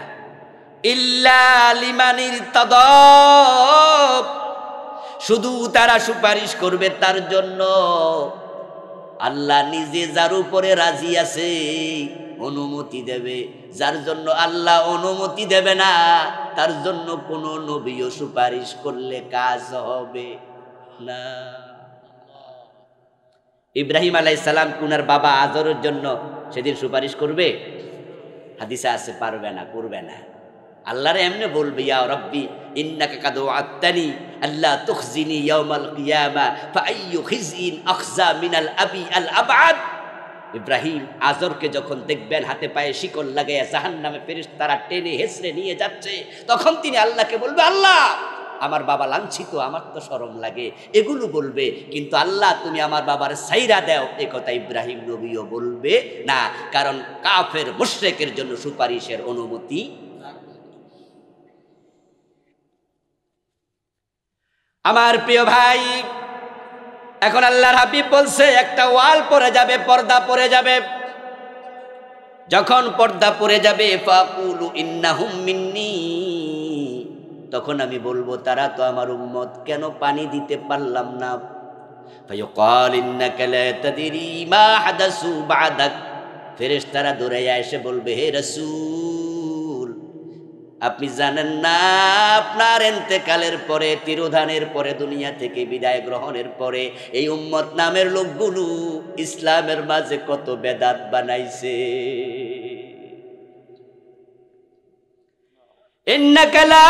ইল্লা লিমান ইরতাদা, শুধু তারা সুপারিশ করবে তার জন্য আল্লাহ নিজে যার উপরে রাজি আছে অনুমতি দেবে। যার জন্য আল্লাহ অনুমতি দেবে না তার জন্য কোনো নবীও সুপারিশ করলে কাজ হবে না। ইব্রাহিম আলাইহিস সালাম কুনার বাবা আজরের জন্য সেদিন সুপারিশ করবে? হাদিসে আছে পারবে না, করবে না। আল্লাহরে এমনি বলবে, ইয়া রব্বি ইন্নাকা কাদ ওয়া'আদতানি আল্লা তুখজিনি ইয়াউমাল কিয়ামা ফাআইয়ু খিজইন আখজা মিনাল আবি আল আবআদ। ইব্রাহিম আজরকে যখন দেখবেন হাতে পায়ে শিকল লাগাইয়া জাহান্নামে ফেরেশতারা টেনে হেঁচড়ে নিয়ে যাচ্ছে, তখন তিনি আল্লাহকে বলবে, আল্লাহ আমার বাবা লাঞ্ছিত, আমার তো শরম লাগে, এগুলো বলবে। কিন্তু আল্লাহ তুমি আমার বাবার সাইরা দাও, এ কথা ইব্রাহিম নবীও বলবে না, কারণ কাফের মুশরিকের জন্য সুপারিশের অনুমতি। আমার প্রিয় ভাই, এখন আল্লাহর হাবিব বলছে একটা ওয়াল পড়ে যাবে, পর্দা পড়ে যাবে। যখন পর্দা পড়ে যাবে, ফাকুলু ইন্নাহুম মিন্নি, তখন আমি বলবো তারা তো আমার উম্মত, কেন পানি দিতে পারলাম না? ফায়ুকাল ইন্নাকা লা তাদরি মা হাদাসু বাদাক, ফেরেশতারা দৌড়াইয়া এসে বলবে, হে রাসূল আপনি জানেন না আপনার ইন্তেকালের পরে, তিরোধানের পরে, দুনিয়া থেকে বিদায় গ্রহণের পরে এই উম্মত নামের লোকগুলো ইসলামের মাঝে কত বেদাত বানাইছে। ইন্নাকা লা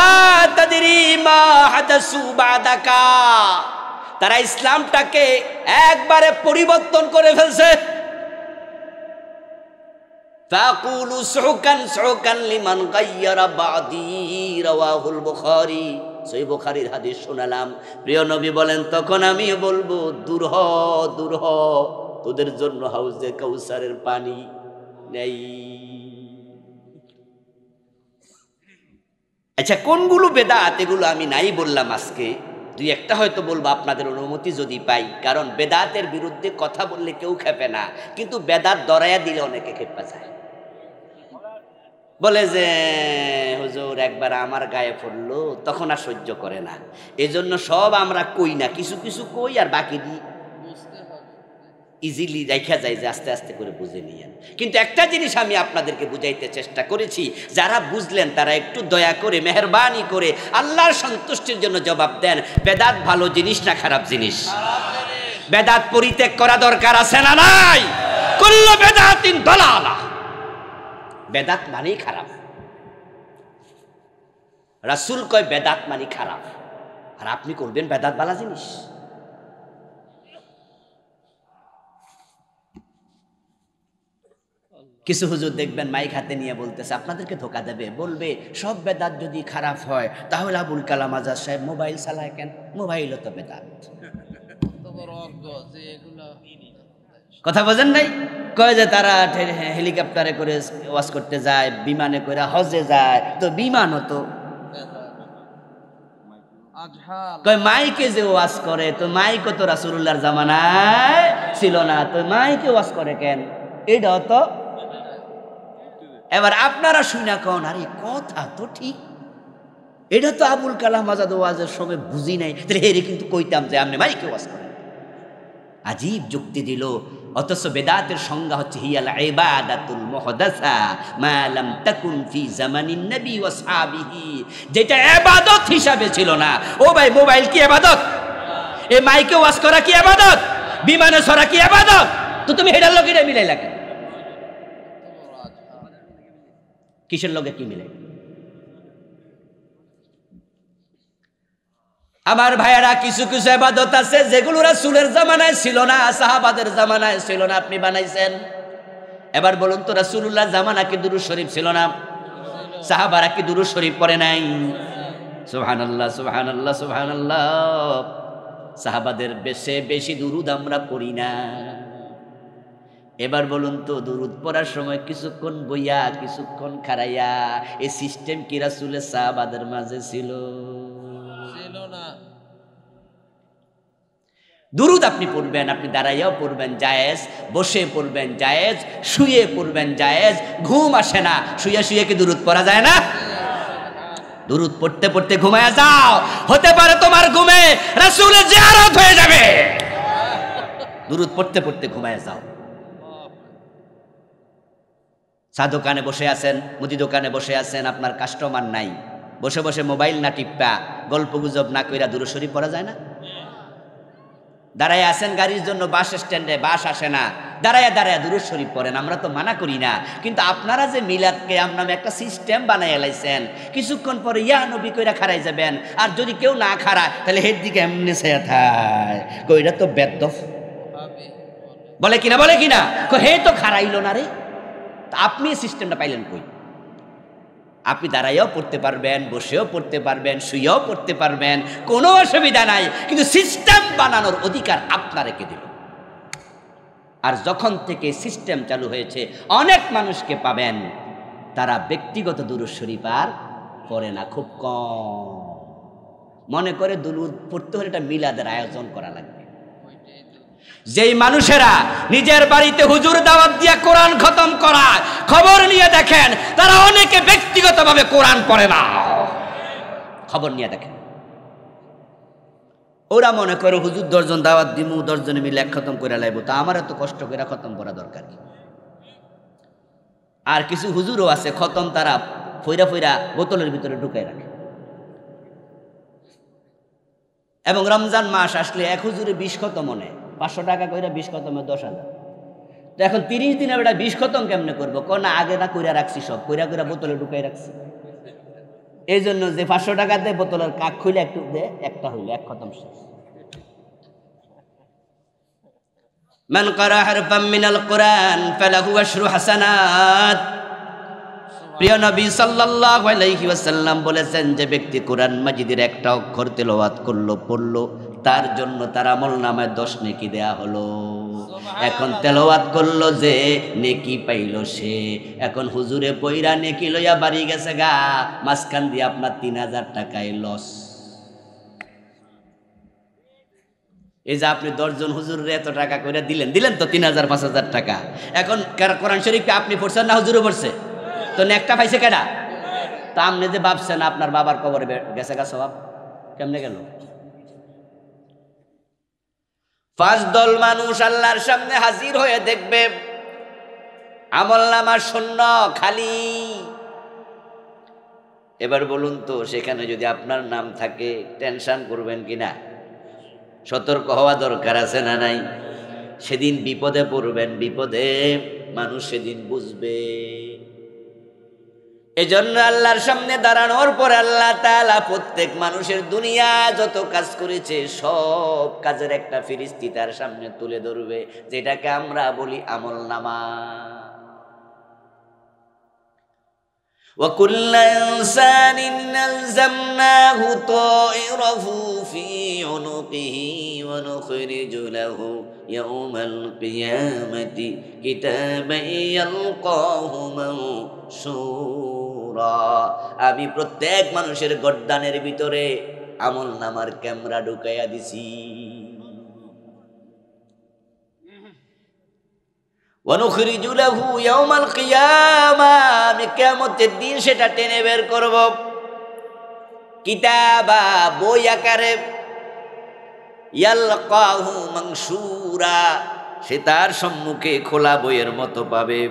তাদরি মা হাদাসু বাদাকা, তারা ইসলামটাকে একবারে পরিবর্তন করে ফেলছে। ফাকুলু সুহকান সুহকান লিমান গায়্যারা বাদি, রাওয়াহুল বুখারী, সহিহ বুখারীর হাদিস শোনালাম। প্রিয় নবী বলেন, তখন আমি বলবো দূর হ, দূর হ, তোদের জন্য হাউজে কাউসারের পানি নেই। আচ্ছা, কোনগুলো বেদাত এগুলো আমি নাই বললাম আজকে, 2-1টা হয়তো বলবো আপনাদের অনুমতি যদি পাই, কারণ বেদাতের বিরুদ্ধে কথা বললে কেউ খেপে না, কিন্তু বেদাত দরায়া দিলে অনেকে খেপা যায়। বলে যে হুজুর একবার আমার গায়ে পড়লো, তখন আর সহ্য করে না, এজন্য সব আমরা কই না, কিছু কিছু কই আর বাকি দিই ইজিলি রাখা যায় যে আস্তে আস্তে করে বুঝে নিয়েন। কিন্তু একটা জিনিস আমি আপনাদেরকে বুঝাইতে চেষ্টা করেছি, যারা বুঝলেন তারা একটু দয়া করে মেহেরবানি করে আল্লাহর সন্তুষ্টির জন্য জবাব দেন, বেদাত ভালো জিনিস না খারাপ জিনিস? বেদাত পরিত্যাগ করা দরকার আছে না নাই? কুল্লু বেদাতিন দালালা, বেদাত মানেই খারাপ। রাসূল কয় বেদাত মানে খারাপ, আর আপনি করবেন বেদাত ভালো জিনিস। কিছু হুজুর দেখবেন মাইক হাতে নিয়ে বলতেছে, আপনাদেরকে ধোকা দেবে, বলবে সব বেদাত যদি খারাপ হয় তাহলে আবুল কালাম আজাদ সাহেব মোবাইল চালায় কেন? মোবাইলও তো বেদাত। কথা বোঝেন নাই? কয় যে তারা হেলিকপ্টারে করে ওয়াজ করতে যায়, বিমানে করে হজে যায়, তো বিমানও তো। কয় মাইকে যে ওয়াজ করে, তো মাইকও তো রাসূলুল্লাহর জামানায় ছিল না, তো মাইকে ওয়াজ করে কেন? এটাও তো। এবার আপনারা শুনা কোন, আরে কথা তো ঠিক, এটা তো আবুল কালাম আজাদ ওয়াজের সময় বুঝি নাই, তাহলে এর কিন্তু কইতাম যে আপনি মাইকে ওয়াজ করেন। আজীব যুক্তি দিল। অথচ বেদাতের সংজ্ঞা হচ্ছে হিয়াল ইবাদাতুল মুহদাসা মা লাম তাকুন ফি জামানিন নবী ওয়া আসহাবিহি, যেটা ইবাদত হিসাবে ছিল না। ও ভাই, মোবাইল কি ইবাদত? এই মাইকে ওয়াজ করা কি ইবাদত? বিমানে চড়া কি ইবাদত? তো তুমি হেডার লগে এটা মিলাইলা কেন? কিসের লগে কি মিলে? আমার ভাইয়েরা, কিছু কিছু ইবাদত আছে যেগুলো রাসূলের জামানায় ছিল না, সাহাবাদের জামানায় ছিল না, আপনি বানাইছেন। এবার বলুন তো, রাসূলুল্লাহর জামানা কি দুরূদ শরীফ ছিল না? সাহাবারা কি দুরূদ শরীফ পড়ে নাই? সুবহানাল্লাহ, সুবহানাল্লাহ, সুবহানাল্লাহ। সাহাবাদের বেশি বেশি দুরূদ আমরা পড়ি না। এবার বলুন তো, দুরূদ পড়ার সময় কিছুক্ষণ বইয়া কিছুক্ষণ খাড়াইয়া এই সিস্টেম কি রাসূলের সাহাবাদের মাঝে ছিল? ছিল না। দুরূদ আপনি পড়বেন, আপনি দাঁড়াইয়াও পড়বেন জায়েজ, বসে পড়বেন জায়েজ, শুয়ে পড়বেন জায়েজ। ঘুম আসে না, শুয়ে শুয়ে কি দুরূদ পড়া যায় না? দুরূদ পড়তে পড়তে ঘুমায়া যাও, হতে পারে তোমার ঘুমে রাসূলের জিয়ারত হয়ে যাবে। দুরূদ পড়তে পড়তে ঘুমায়া যাও। চা দোকানে বসে আছেন, মুদি দোকানে বসে আছেন, আপনার কাস্টমার নাই, বসে বসে মোবাইল না টিপ্পা গল্প গুজব না কইরা দুরূদ শরীফ পড়া যায় না? দাঁড়ায় আছেন গাড়ির জন্য, বাস স্ট্যান্ডে বাস আসে না, দাঁড়ায় দাঁড়ায় দুরূদ শরীফ পড়েন। আমরা তো মানা করি না, কিন্তু আপনারা যে মিলাদ কিয়াম নামে একটা সিস্টেম বানায় লাইছেন, কিছুক্ষণ পরে ইয়া নবী কইরা খাড়াই যাবেন, আর যদি কেউ না খাড়ায় তাহলে হের দিকে এমনি ছায়া থায়, কইরা তো বেদফ বলে কিনা, বলে কিনা, হে তো খাড়াইলো না রে। আপনি সিস্টেমটা পাইলেন কই? আপনি দাঁড়াইয়াও পড়তে পারবেন, বসেও পড়তে পারবেন, শুয়েও পড়তে পারবেন, কোনো অসুবিধা নাই, কিন্তু সিস্টেম বানানোর অধিকার আপনার রেখে দিল। আর যখন থেকে সিস্টেম চালু হয়েছে, অনেক মানুষকে পাবেন তারা ব্যক্তিগত দুরূদ শরীফ আর পড়ে না, খুব কম। মনে করে দুরূদ পড়তে হলে এটা মিলাদের আয়োজন করা লাগবে। যেই মানুষেরা নিজের বাড়িতে হুজুর দাওয়াত দিয়া কোরআন খতম করায়, খবর নিয়ে দেখেন তারা অনেকে ব্যক্তিগতভাবে কোরআন পড়ে না। খবর নিয়ে দেখেন, ওরা মনে করে হুজুর 10 জন দাওয়াত দিমু, 10 জনে মিলে এক খতম করে লাইব, তা আমার এত কষ্ট করে খতম করা দরকার কি? আর কিছু হুজুরও আছে খতম তারা ফইরা ফইরা বোতলের ভিতরে ঢুকাই রাখে, এবং রমজান মাস আসলে এক হুজুরে 20 খতম মনে 500 টাকা কইরা 20 খতমে 10,000। তো এখন 30 দিনে বেটা 20 খতম কেমনে করবো? না আগে না কইরা রাখছি, সব কইরা কইরা বোতলে ঢুকাই রাখছি। এই জন্য যে 500 টাকা দেয় বোতলের কাক খুলে একটু দে, একটা হইলে এক খতম শেষ। মান ক্বারা হারফাম মিনাল কুরআন ফালাহু আশরু হাসানাত। প্রিয় নবী সাল্লাল্লাহু আলাইহি ওয়াসাল্লাম বলেছেন, যে ব্যক্তি কোরআন মাজিদের একটা অক্ষর তেলাওয়াত করলো, পড়লো, তার জন্য তার আমলনামায় 10 নেকি দেয়া হলো। এখন তেলাওয়াত করলো যে, নেকি পাইলো সে। এখন হুজুরে পয়রা নেকি লইয়া বাড়ি গেছে গা, মাঝখান দিয়ে আপনার 3000 টাকায় লস। এই যে আপনি 10 জন হুজুরে এত টাকা করে দিলেন তো 3000 5000 টাকা। এখন কোরআন শরীফ আপনি পড়ছেন না হুজুরে পড়ছে? তো নেকটা পাইছে কেডা? তা আপনি যে ভাবছেন আপনার বাবার কবরে গেছে গা সওয়াব, কেমনে গেল? 5 দল মানুষ আল্লাহর সামনে হাজির হয়ে দেখবে আমলনামা শূন্য, খালি। এবার বলুন তো, সেখানে যদি আপনার নাম থাকে টেনশন করবেন কিনা? সতর্ক হওয়া দরকার আছে না নাই? সেদিন বিপদে পড়বেন, বিপদে মানুষ সেদিন বুঝবে। এজন্য আল্লাহর সামনে দাঁড়ানোর পর আল্লাহ তাআলা প্রত্যেক মানুষের দুনিয়া যত কাজ করেছে সব কাজের একটা ফিরিস্তি তার সামনে তুলে ধরবে, যেটাকে আমরা বলি আমলনামা। وَكُلَّ إِنسَانٍ أَلْزَمْنَاهُ طَائِرَهُ فِي عُنُقِهِ وَنُخْرِجُ لَهُ يَوْمَ الْقِيَامَةِ كِتَابًا يَلْقَاهُ مَنشُورًا। আমি প্রত্যেক মানুষের গর্দানের ভিতরে আমলনামার ক্যামেরা ঢুকাইয়া দিছি। ওয়ানুখরিজু লাহু ইয়াউমাল কিয়ামা, আমি কিয়ামতের দিন সেটা টেনে বের করব কিতাবা, বই আকারে। ইয়ালকাহু মানশুরা, সে তার সম্মুখে খোলা বইয়ের মতো পাবে।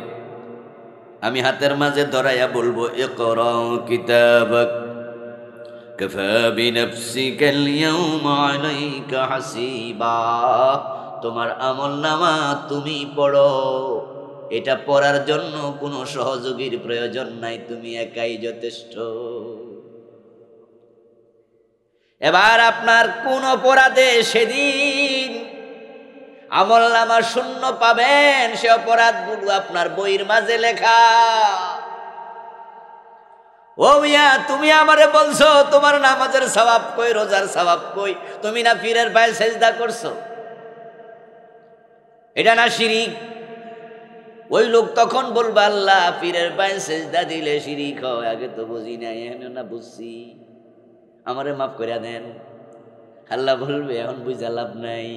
আমি হাতের মাঝে ধরাইয়া বলবো, ইকরা কিতাবাক কাফা বিনাফসিকাল ইয়াউমা আলাইকা হাসিবা। তোমার আমলনামা তুমি পড়ো, এটা পড়ার জন্য কোনো সহযোগীর প্রয়োজন নাই, তুমি একাই যথেষ্ট। এবার আপনার কোন অপরাধে সেদিন আমলনামা শূন্য পাবেন, সে অপরাধগুলো আপনার বইয়ের মাঝে লেখা। ও মিয়া, তুমি আমারে বলছো তোমার নামাজের সওয়াব কই, রোজার সওয়াব কই? তুমি না পীরের পায়ে সেজদা করছো? এটা না শিরিক? ওই লোক তখন বলবে আল্লাহ পীরের পায়ে সেজদা দিলে শিরিক হয়, আগে তো বুঝি নাই, এখন না বুঝছি, আমারে মাফ করে দেন। আল্লাহ বলবে এখন বুঝা লাভ নাই।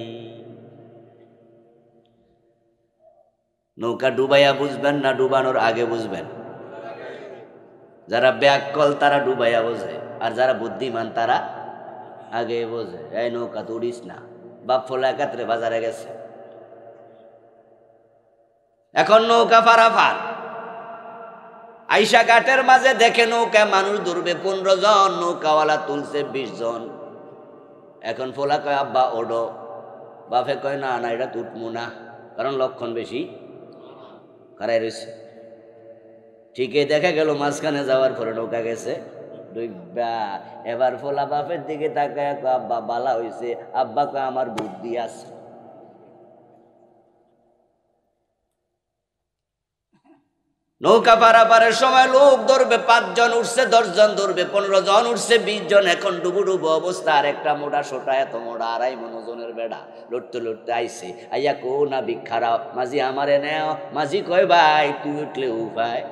নৌকা ডুবাইয়া বুঝবেন না ডুবানোর আগে বুঝবেন? যারা ব্যাককল তারা ডুবাইয়া বোঝে, আর যারা বুদ্ধিমান তারা আগে বোঝে। এই নৌকা তো উড়িস না, বাপ ফলে একাত্রে বাজারে গেছে, এখন নৌকা পারাপার। আইসা ঘাটের মাঝে দেখে নৌকা মানুষ ধরবে 15 জন, নৌকাওয়ালা তুলছে 20 জন। এখন ফোলা কয় আব্বা ওডো, বাপে কয় না না এটা তুটমু না, কারণ লক্ষণ বেশি খারাই রয়েছে। ঠিকই দেখা গেল মাঝখানে যাওয়ার পরে নৌকা গেছে ডুববা। এবার ফোলা বাপের দিকে তাকায় কয় আব্বা বালা হইছে, আব্বা কয় আমার বুদ্ধি আছে। নৌকা পারাপারের সময় লোক ধরবে 5 জন উঠছে, 10 জন ধরবে, 15 জন উঠছে, 20 জন। এখন ডুবু ডুবু অবস্থা। আর একটা মোটা সোটা এত মোটা 2.5 মণ ওজনের বেড়া লড়তে লড়তে আইছে। আইয়া কো না ভিক্ষারাও, মাঝি আমারে নেও। মাঝি কয় ভাই তুই উঠলে উপায়,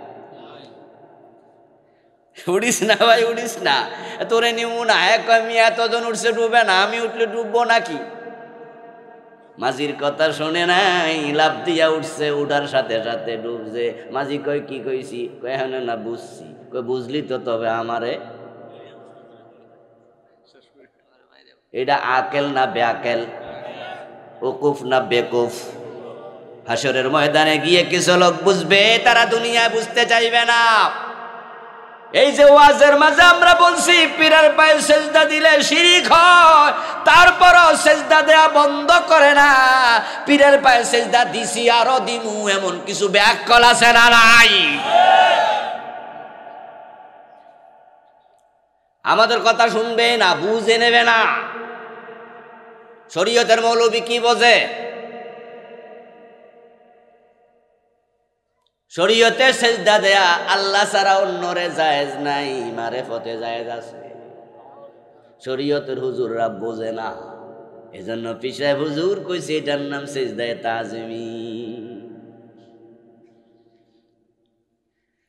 উড়িস না ভাই উড়িস না, তোরে নিমু না। কয় আমি এতজন উঠছে ডুবে না, আমি উঠলে ডুববো নাকি? মাঝির কথা শুনে নাই, লাভ দিয়া উঠছে, উঠার সাথে সাথে ডুবছে। মাঝি কয় কি কইছি? কয় হ্যাঁ না বুঝছি। কয় বুঝলি তো, তবে আমারে এটা আকেল না বেআকেল, ওকুফ না বেকুফ? হাসরের ময়দানে গিয়ে কিছু লোক বুঝবে, তারা দুনিয়ায় বুঝতে চাইবে না। এই যে ওয়াজের মাঝে আমরা বলছি পীরের পায়ে সেজদা দিলে শিরিক হয়, তারপরও সেজদা দেয়া বন্ধ করে না। পীরের পায়ে সেজদা দিছি আরো দিমু, এমন কিছু ব্যাককল আছে না নাই? আমাদের কথা শুনবে না, বুঝে নেবে না। শরীয়তের মৌলবী কি বোঝে? শরীয়তে সেজদা দেয়া আল্লাহ ছাড়া অন্যরে জায়েজ নাই, মারেফতে জায়েজ আছে। শরীয়তের হুজুররা বোঝে না, এজন্য পিসায় হুজুর কইছে এটার নাম সেজদায়ে তাজিমি।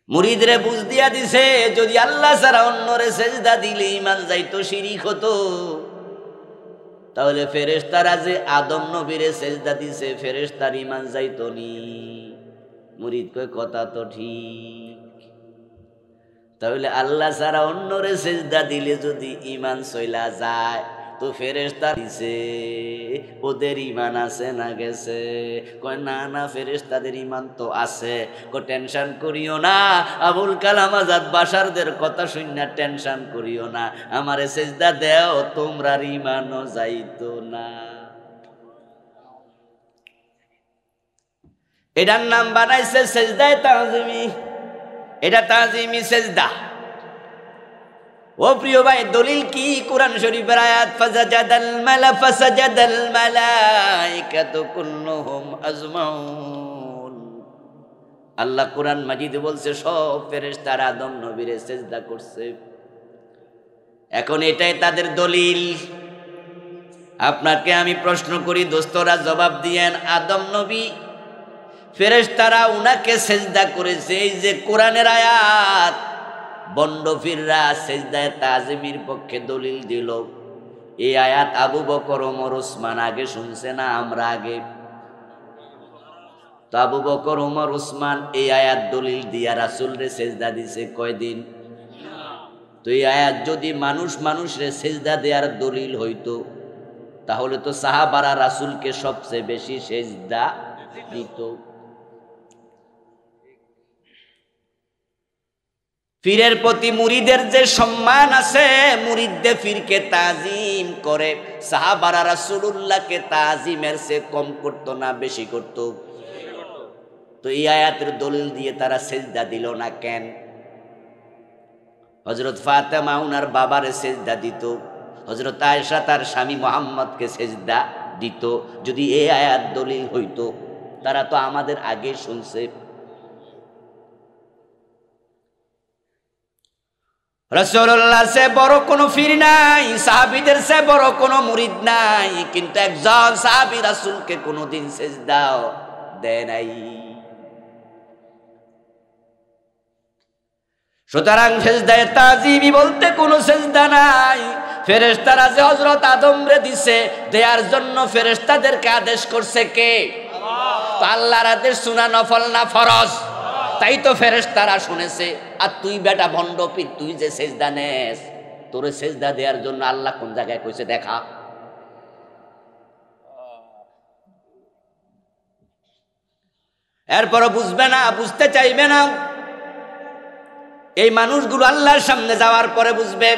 মুরিদরে বুঝ দিয়া দিছে, যদি আল্লাহ ছাড়া অন্যরে সেজদা দিলে ঈমান যাইতো, শিরিক হতো। তাহলে ফেরেশতারা যে আদম নবীরে সেজদা দিছে, ফেরেশতার ঈমান যাইতো নি? মুরিদ কয় কথা তো ঠিক। তাহলে আল্লাহ ছাড়া অন্যরে সেজদা দিলে যদি ঈমান চইলা যায়, তো ফেরেশতা দিছে ওদের ঈমান আছে না গেছে? কয় না না ফেরেশতাদের ঈমান তো আছে। কয় টেনশন করিও না, আবুল কালাম আজাদ বাশারদের কথা শুননা টেনশন করিও না, আমারে সেজদা দেও, তোমরা ঈমানও যাইতো না। এটার নাম বানাইছে সেজদায়ে তাজিমি। এটা তাজিমি সেজদা। ও প্রিয় ভাই, দলিল কি? কোরআন শরীফের আয়াত, ফাসাজাদাল মালাইকাতু কুল্লুহুম আজমাউন। আল্লাহ কোরআন মাজিদে বলছে সব ফেরেশতারা আদম নবীরে সেজদা করছে। এখন এটাই তাদের দলিল। আপনাকে আমি প্রশ্ন করি, দোস্তরা জবাব দিয়েন, আদম নবী ফেরেশতারা উনাকে সেজদা করেছে, এই যে কোরআনের আয়াত, বন্ড ফিররা সেজদায়ে তাজিমির পক্ষে দলিল দিল। এই আয়াত আবু বকর, ওমর, ওসমান আগে শুনছে না আমরা আগে? তো আবু বকর, ওমর, ওসমান এই আয়াত দলিল দিয়া রাসূলরে সেজদা দিছে কয়দিন? তো এই আয়াত যদি মানুষরে সেজদা দেওয়ার দলিল হইতো, তাহলে তো সাহাবারা রাসূলকে সবচেয়ে বেশি সেজদা দিত। পীরের প্রতি মুরিদের যে সম্মান আছে, মুরিদদের পীরকে তাজিম করে, সাহাবারা রাসূলুল্লাহকে তাজিমের সে কম করত না, বেশি করত? তো এই আয়াতের দলিল দিয়ে তারা সেজদা দিল না কেন? হযরত ফাতেমা উনার বাবারে সেজদা দিত, হযরত আয়েশা তার স্বামী মুহাম্মদকে সেজদা দিত। যদি এই আয়াত দলিল হইতো, তারা তো আমাদের আগে শুনছে। রাসূলুল্লাহ সে বড় কোনো পীর নাই, সাহাবীদের সে বড় কোনো মুরিদ নাই, কিন্তু একজন সাহাবী রাসূলকে কোনোদিন সেজদা দেয় নাই। সুতরাং সেজদায়ে তাজিমি বলতে কোনো সেজদা নাই। ফেরেশতারা যে হযরত আদম রে দিছে দেয়ার জন্য ফেরেশতাদেরকে আদেশ করছে কে? তো আল্লাহর আদেশ সুন্নাহ নফল না ফরজ? তাই তো ফেরেশতারা শুনেছে। আর তুই বেটা ভণ্ডপীর, তুই যে সেজদা নেস, তোরে সেজদা দেওয়ার জন্য আল্লাহ কোন জায়গায় কইছে দেখা। এরপরও বুঝবে না, বুঝতে চাইবে না। এই মানুষগুলো আল্লাহর সামনে যাওয়ার পরে বুঝবে।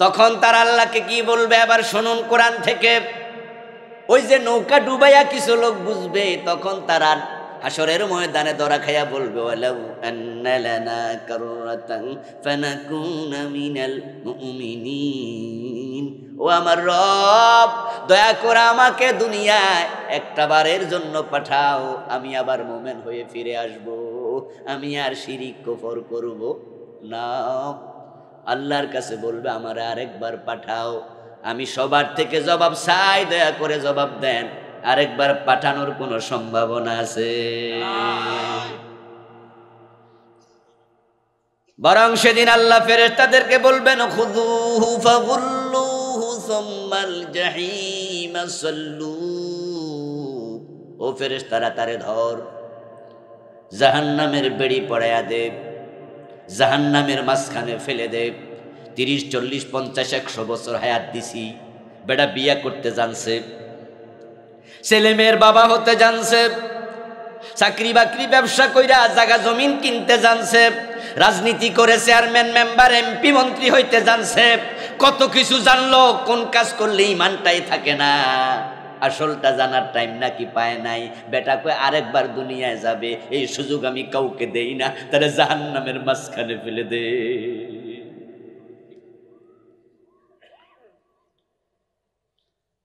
তখন তারা আল্লাহকে কি বলবে আবার শুনুন কোরআন থেকে। ওই যে নৌকা ডুবাইয়া কিছু লোক বুঝবে, তখন তারা হাসরের ময়দানে ধরা খাইয়া বলবে ওয়ালাউ আন্না লানা কাররাতান ফানাকুনা মিনাল মুমিনিন। ও আমার রব, দয়া করে আমাকে দুনিয়ায় একটা বারের জন্য পাঠাও, আমি আবার মুমিন হয়ে ফিরে আসব, আমি আর শিরিক কুফর করব না। আল্লাহর কাছে বলবে আমার আরেকবার পাঠাও। আমি সবার থেকে জবাব চাই, দয়া করে জবাব দেন, আরেকবার পাঠানোর কোনো সম্ভাবনা আছে? বরং সেদিন আল্লাহ ফেরেশতাদেরকে বলবেন খুযুহু ফাগুল্লুহু সুম্মাল জাহিম সাল্লু। ও ফেরেশতারা তারে ধর, জাহান্নামের বেড়ি পড়ায়া দে, জাহান্নামের মাঝখানে ফেলে দে। 30, 40, 50, 100 বছর হায়াত দিছি, বেটা বিয়া করতে জানছে, ছেলে মেয়ের বাবা হতে জানছে, চাকরি বাকরি ব্যবসা কইরা জায়গা জমিন কিনতে জানছে, রাজনীতি করে চেয়ারম্যান মেম্বার এমপি মন্ত্রী হইতে জানছে, কত কিছু জানলো, কোন কাজ করলে ইমানটাই থাকে না। আসলটা জানার টাইম নাকি পায় নাই। বেটা কয় আরেকবার দুনিয়ায় যাবে, এই সুযোগ আমি কাউকে দেই না, তারা জাহান্নামের মাঝখানে ফেলে দে।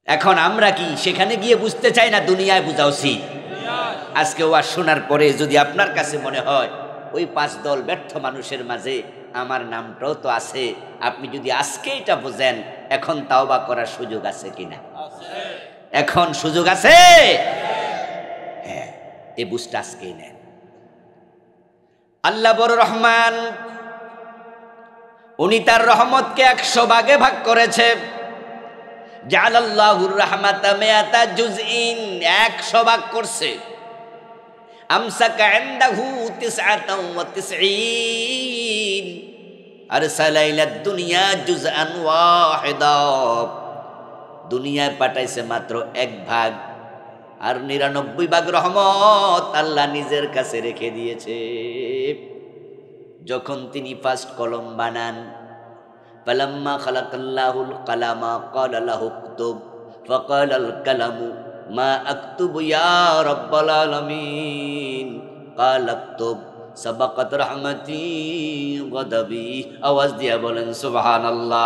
এখন আমরা কি সেখানে গিয়ে বুঝতে চাই না দুনিয়ায় বুঝা উচিত? আজকে ওয়াজ শোনার পরে যদি আপনার কাছে মনে হয় ওই 5 দল ব্যর্থ মানুষের মাঝে আমার নামটাও তো আছে, আপনি যদি আজকে এটা বোঝেন, এখন তাওবা করার সুযোগ আছে কিনা? এখন সুযোগ আছে। হ্যাঁ, এই বুঝটা আজকেই নেন। আল্লাহ বড় রহমান, উনি তার রহমতকে 100 ভাগে ভাগ করেছে। জাআলাল্লাহুর রাহমাতা মিয়াতা জুজইন, 100 ভাগ করছে। আমসাকা ইনদাহু 99 আরসালা ইলাদ দুনিয়া জুজআন ওয়াহিদা। দুনিয়ায় পাঠাইছে মাত্র 1 ভাগ, আর 99 ভাগ রহমত আল্লাহ নিজের কাছে রেখে দিয়েছে। যখন তিনি ফার্স্ট কলম বানান, ফালাম্মা খালাকাল্লাহুল কালামা ক্বালা লাহু উকতুব ফাকালাল কালামু মা আকতুবু ইয়া রাব্বাল আলামিন ক্বালা আকতুব সাবাকাত রাহমাতি গাদাবি। আওয়াজ দিয়া বলেন সুবহানাল্লাহ।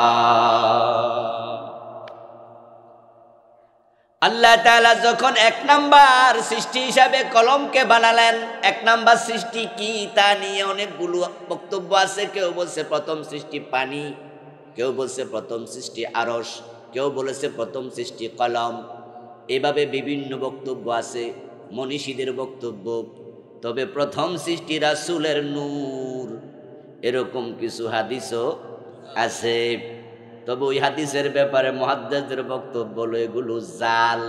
আল্লাহ তাআলা যখন 1 নাম্বার সৃষ্টি হিসাবে কলমকে বানালেন, 1 নাম্বার সৃষ্টি কি তা নিয়ে অনেকগুলো বক্তব্য আছে। কেউ বলছে প্রথম সৃষ্টি পানি, কেউ বলছে প্রথম সৃষ্টি আরশ, কেউ বলেছে প্রথম সৃষ্টি কলম। এভাবে বিভিন্ন বক্তব্য আছে, মনীষীদের বক্তব্য। তবে প্রথম সৃষ্টি রাসূলের নূর, এরকম কিছু হাদিসও আছে। তবে ওই হাদিসের ব্যাপারে মুহাদ্দিসদের বক্তব্য হলো এগুলো জাল।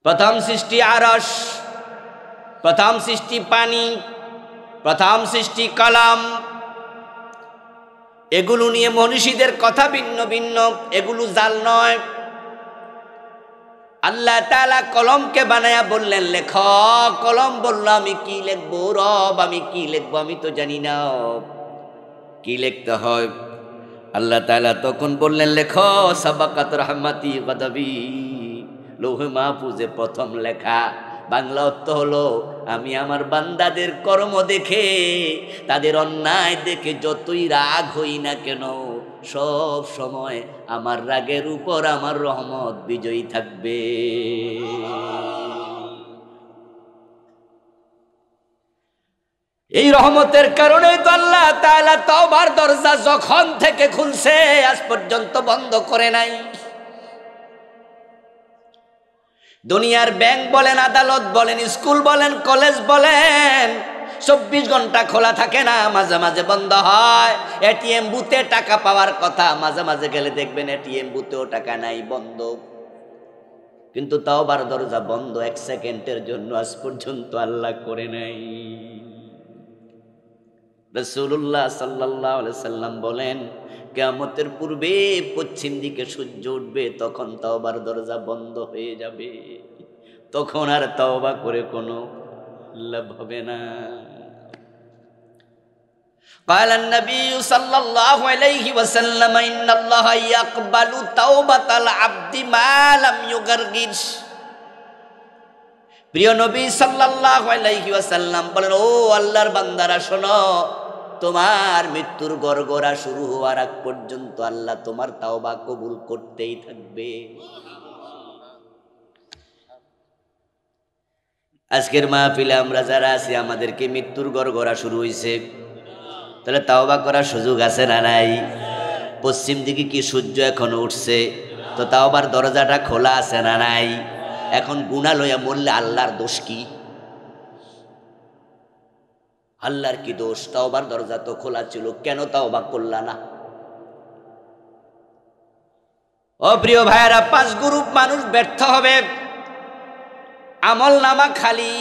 প্রথম সৃষ্টি আরশ, প্রথম সৃষ্টি পানি, প্রথম সৃষ্টি কলম, এগুলো নিয়ে মনীষীদের কথা ভিন্ন ভিন্ন, এগুলো জাল নয়। আল্লাহ তাআলা কলমকে বানায়া বললেন লেখ। কলম বলল আমি কি লিখবো রব, আমি কি লিখবো আমি তো জানি না, কি লিখতে হয়। আল্লাহ তাআলা তখন বললেন লেখ সাবাকাত রাহমাতি গাদাবি। লৌহে মাহফুজে প্রথম লেখা। বাংলা অর্থ হলো আমি আমার বান্দাদের কর্ম দেখে, তাদের অন্যায় দেখে যতই রাগ হই না কেন, সব সময় আমার রাগের উপর আমার রহমত বিজয়ী থাকবে। এই রহমতের কারণেই তো আল্লাহ তাআলা তওবার দরজা যখন থেকে খুলছে আজ পর্যন্ত বন্ধ করে নাই। দুনিয়ার ব্যাংক বলেন, আদালত বলেন, স্কুল বলেন, কলেজ বলেন, 24 ঘন্টা খোলা থাকে না, মাঝে মাঝে বন্ধ হয়। এটিএম বুথে টাকা পাওয়ার কথা, মাঝে মাঝে গেলে দেখবেন এটিএম বুথেও টাকা নাই, বন্ধ। কিন্তু তাওবার দরজা বন্ধ 1 সেকেন্ডের জন্য আজ পর্যন্ত আল্লাহ করে নাই। রাসূলুল্লাহ সাল্লাল্লাহু আলাইহি সাল্লাম বলেন, কিয়ামতের পূর্বে পশ্চিম দিকে সূর্য উঠবে, তখন তাওবার দরজা বন্ধ হয়ে যাবে, তখন আর তাওবা করে কোনো লাভ হবে না। قال النبي صلى الله عليه وسلم إن الله يقبل توبة العبد ما لم يغرغر। প্রিয় নবী সাল্লাল্লাহু আলাইহি ওয়াসাল্লাম বলেন, ও আল্লাহর বান্দারা শোনো, তোমার মৃত্যুর গড়গড়া শুরু হওয়ার আগ পর্যন্ত আল্লাহ তোমার তাওবা কবুল করতেই থাকবে। আজকের মাহফিলে আমরা যারা আছি, আমাদেরকে মৃত্যুর গড়গড়া শুরু হয়েছে, তাহলে তাওবা করার সুযোগ আছে না নাই? পশ্চিম দিকে কি সূর্য এখনো উঠছে? তো তাওবার দরজাটা খোলা আছে না নাই? এখন গুনাহ লইয়া মরলে আল্লাহর দোষ কি? আল্লাহর কি দোষ? তাওবার দরজা তো খোলা ছিল, কেন তাওবা করলা না? ও প্রিয় ভাইয়েরা, 5 গ্রুপ মানুষ ব্যর্থ হবে। আমল নামা খালি,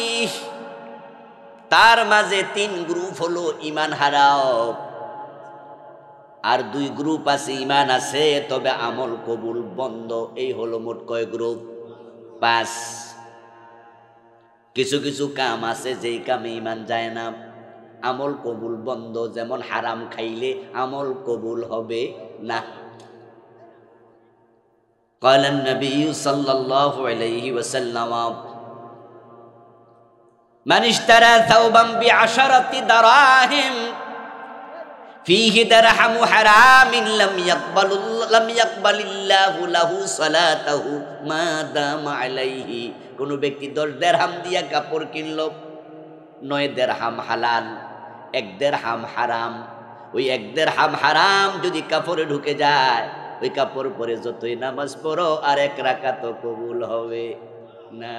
তার মাঝে 3 গ্রুপ হলো ঈমান হারাও, আর 2 গ্রুপ আছে ঈমান আছে তবে আমল কবুল বন্ধ। এই হলো মোট কয় গ্রুপ? 5। কিছু কিছু কাম আছে যেই কামে ঈমান যায় না, আমল কবুল বন্ধ, যেমন হারাম খাইলে আমল কবুল হবে না। قال النبي صلى الله عليه وسلم من اشترى ثوبا ب10 دراهم فيه درهم حرام لم يقبل الله له صلاته ما دام عليه। কোন ব্যক্তি 10 দিরহাম দিয়া কাপড় কিনলো, 9 দিরহাম হালাল, 1 দিরহাম হারাম। ওই 1 দিরহাম হারাম যদি কাপড়ে ঢুকে যায়, ওই কাপড় পরে যতই নামাজ পড়ো আর 1 রাকাতও কবুল হবে না।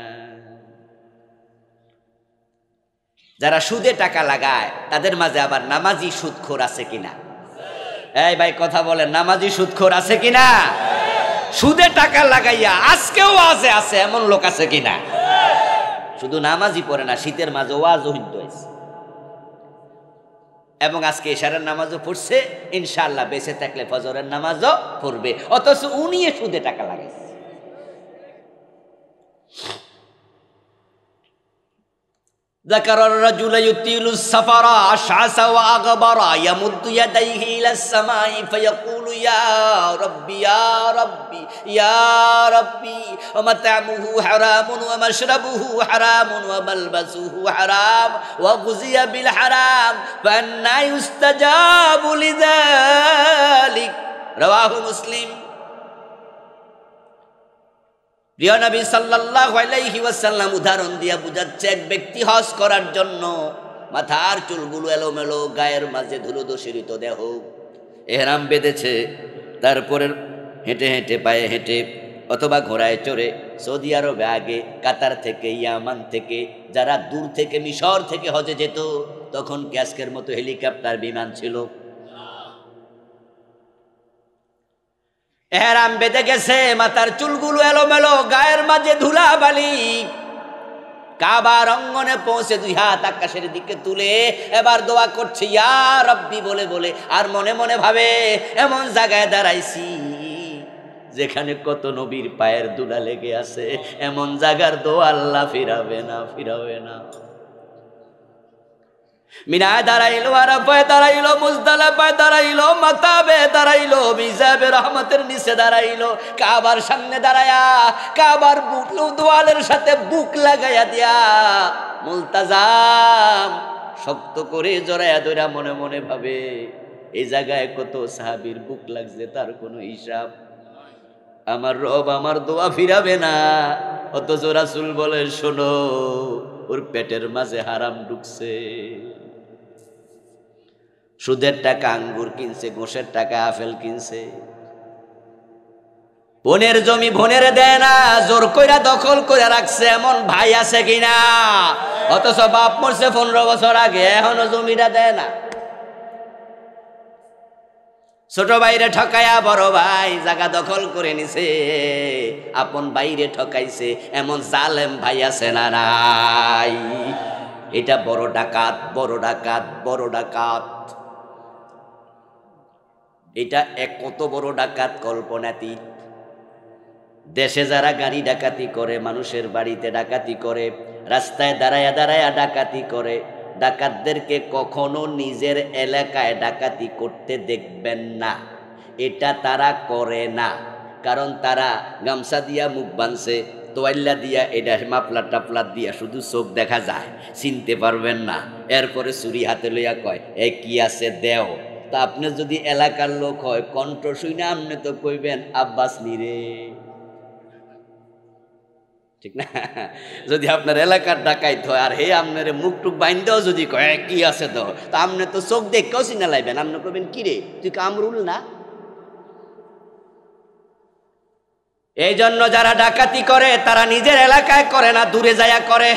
যারা সুদে টাকা লাগায় তাদের মাঝে আবার নামাজি সুদখোর আছে কিনা? এই ভাই কথা বলেন, নামাজি সুদখোর আছে কিনা? সুদে টাকা লাগাইয়া আজকেও ওয়াজে আছে এমন লোক আছে কিনা? শুধু নামাজি পড়ে না, শীতের মাঝে ওয়াজও হিন্দু হয়েছে, এবং আজকে ইশারের নামাজও পড়ছে, ইনশাআল্লাহ বেঁচে থাকলে ফজরের নামাজও পড়বে, অথচ উনি সুদে টাকা লাগাইছে। ذكر الرجل يطيل السفر أشعث وأغبر يمد يديه إلى السماء فيقول يا ربي يا ربي يا ربي ومطعمه حرام ومشربه حرام وملبسه حرام وغذي بالحرام فأنى يستجاب لذلك رواه مسلم। প্রিয় নবী সাল্লাল্লাহু আলাইহি ওয়াসাল্লাম উদাহরণ দিয়া বুঝাচ্ছে, এক ব্যক্তি হজ করার জন্য মাথার চুলগুলো এলোমেলো, গায়ের মাঝে ধুলো দূষিত দেহ, ইহরাম বেঁধেছে, তারপরে হেঁটে হেঁটে পায়ে হেঁটে অথবা ঘোড়ায় চড়ে সৌদি আরবে, আগে কাতার থেকে, ইয়ামান থেকে, যারা দূর থেকে মিশর থেকে হজে যেত, তখন কি আজকের মতো হেলিকপ্টার বিমান ছিল? এহরাম বেঁধে গেছে, মাথার চুলগুলো এলোমেলো, গায়ের মাঝে ধুলাবালি, কাবার অঙ্গনে পৌঁছে 2 হাত আকাশের দিকে তুলে এবার দোয়া করছে ইয়া রব্বি বলে বলে, আর মনে মনে ভাবে এমন জায়গায় দাঁড়াইছি যেখানে কত নবীর পায়ের ধুলা লেগে আছে, এমন জায়গার দোয়া আল্লাহ ফিরাবে না, ফিরাবে না। মিনায় দাঁড়াইলো, আরাফায় দাঁড়াইলো, মুজদালিফায় দাঁড়াইলো, মাতাবে দাঁড়াইলো, মিজাবে রহমতের নিচে দাঁড়াইলো, কাবার সামনে দাঁড়ায়া কাবার দোয়ালের সাথে বুক লাগাইয়া দিয়া মুলতাজাম শক্ত করে জড়াইয়া ধরা মনে মনে ভাবে এই জায়গায় কত সাহাবীর বুক লাগছে তার কোনো হিসাব, আমার রব আমার দোয়া ফিরাবে না। অথচ রাসূল বলে শোনো, ওর পেটের মাঝে হারাম ঢুকছে, সুদের টাকা আঙ্গুর কিনছে, ঘোষের টাকা আপেল কিনছে, বোনের জমি বোনের দেয় না, জোর কইরা দখল করে রাখছে এমন ভাই আছে কিনা? অথচ বাপ মরছে 15 বছর আগে, এখনো জমিটা দেয় না। ছোট ভাইরে ঠকায়া বড় ভাই জায়গা দখল করে নিছে, আপন ভাইরে ঠকাইছে এমন জালেম ভাই আছে না নাই? এটা বড় ডাকাত, বড় ডাকাত, বড় ডাকাত। এটা এক কত বড় ডাকাত কল্পনাতীত। দেশে যারা গাড়ি ডাকাতি করে, মানুষের বাড়িতে ডাকাতি করে, রাস্তায় দাঁড়ায়া দাঁড়ায়া ডাকাতি করে, ডাকাতদেরকে কখনো নিজের এলাকায় ডাকাতি করতে দেখবেন না। এটা তারা করে না, কারণ তারা গামছা দিয়া মুখ বাঁধছে, তোয়াল্লা দিয়া, এটা মাফলার টাফলার দিয়া শুধু চোখ দেখা যায়, চিনতে পারবেন না। এরপরে ছুরি হাতে লইয়া কয় এ কি আছে দেও। তা আপনি যদি এলাকার লোক হয়, কণ্ঠ শুনে আপনি তো কইবেন আব্বাস নিরে, ঠিক না? যদি আপনার এলাকার ডাকাইত হয় আর হে আপনার মুখ টুক বাইন্দেও যদি কয় কি আছে তো, তা আপনি তো চোখ দেখেও চিনা লাইবেন, আপনি কইবেন কি রে তুই কামরুল না? এই জন্য যারা ডাকাতি করে তারা নিজের এলাকায় করে না, দূরে যায়া করে।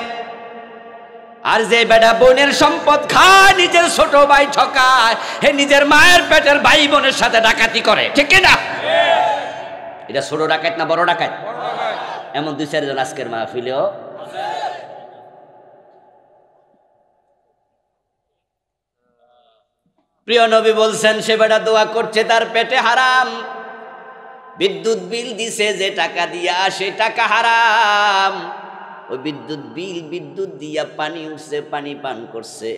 আর যে বেটা বোনের সম্পদ খায়, নিজের ছোট ভাই ঠকায়, হে নিজের মায়ের পেটের ভাই বোনের সাথে ডাকাতি করে, ঠিক না? এটা ছোট ডাকাত না বড় ডাকাত? এমন 2-4 জন আজকের মাহফিলেও। প্রিয় নবী বলছেন সে বেটা দোয়া করছে তার পেটে হারাম, বিদ্যুৎ বিল দিছে যে টাকা দিয়া সে টাকা হারাম, ওই বিদ্যুৎ বিল, বিদ্যুৎ দিয়া পানি উঠছে, পানি পান করছে,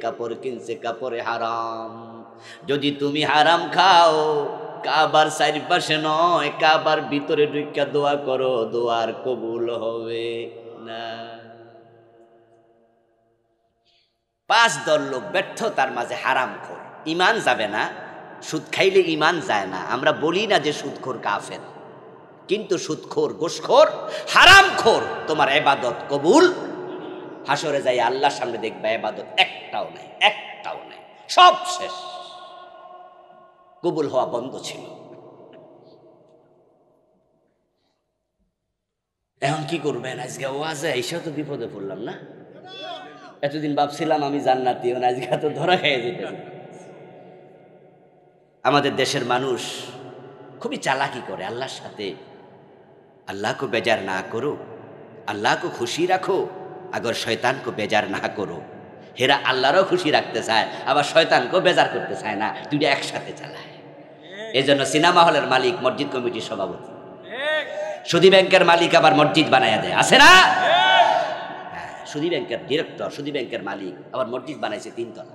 কাপড় কিনছে, কাপড়ে হারাম। যদি তুমি হারাম খাও, কাবার চারিপাশে নয়, কাবার ভিতরে ঢুইকা দোয়া করো, দোয়ার কবুল হবে না। 5-10 লোক ব্যর্থতার মাঝে হারাম খোর, ইমান যাবে না। সুদ খাইলে ইমান যায় না, আমরা বলি না যে সুদখোর কাফের, কিন্তু সুদখোর, ঘুষখোর, হারামখোর তোমার ইবাদত কবুল। হাসরে যাই আল্লাহর সামনে দেখবা ইবাদত একটাও নাই, একটাও নাই, সব শেষ, কবুল হওয়া বন্ধ ছিল। এখন কি করবেন? আজকে ওয়াজে এসেও তো বিপদে পড়লাম না? এতদিন ভাবছিলাম আমি জান্নাতি, আজকে তো ধরা খেয়ে যেতে। আমাদের দেশের মানুষ খুবই চালাকি করে আল্লাহর সাথে। अल्लाह को बेजार ना करो, अल्लाह को खुशी रखो, अगर शैतान को बेजार ना करो। हेरा আল্লাহরও খুশি রাখতে চায়, আবার শয়তানকেও বেজার করতে চায় না, দুইটা একসাথে চালায়। এই জন্য সিনেমা হলের মালিক মসজিদ কমিটির সভাপতি, সুদী ব্যাংকের মালিক আবার মসজিদ বানায় দেয়, আছে না? সুদী ব্যাংকের ডিরেক্টর, সুদী ব্যাংকের মালিক আবার মসজিদ বানাইছে 3 তলা।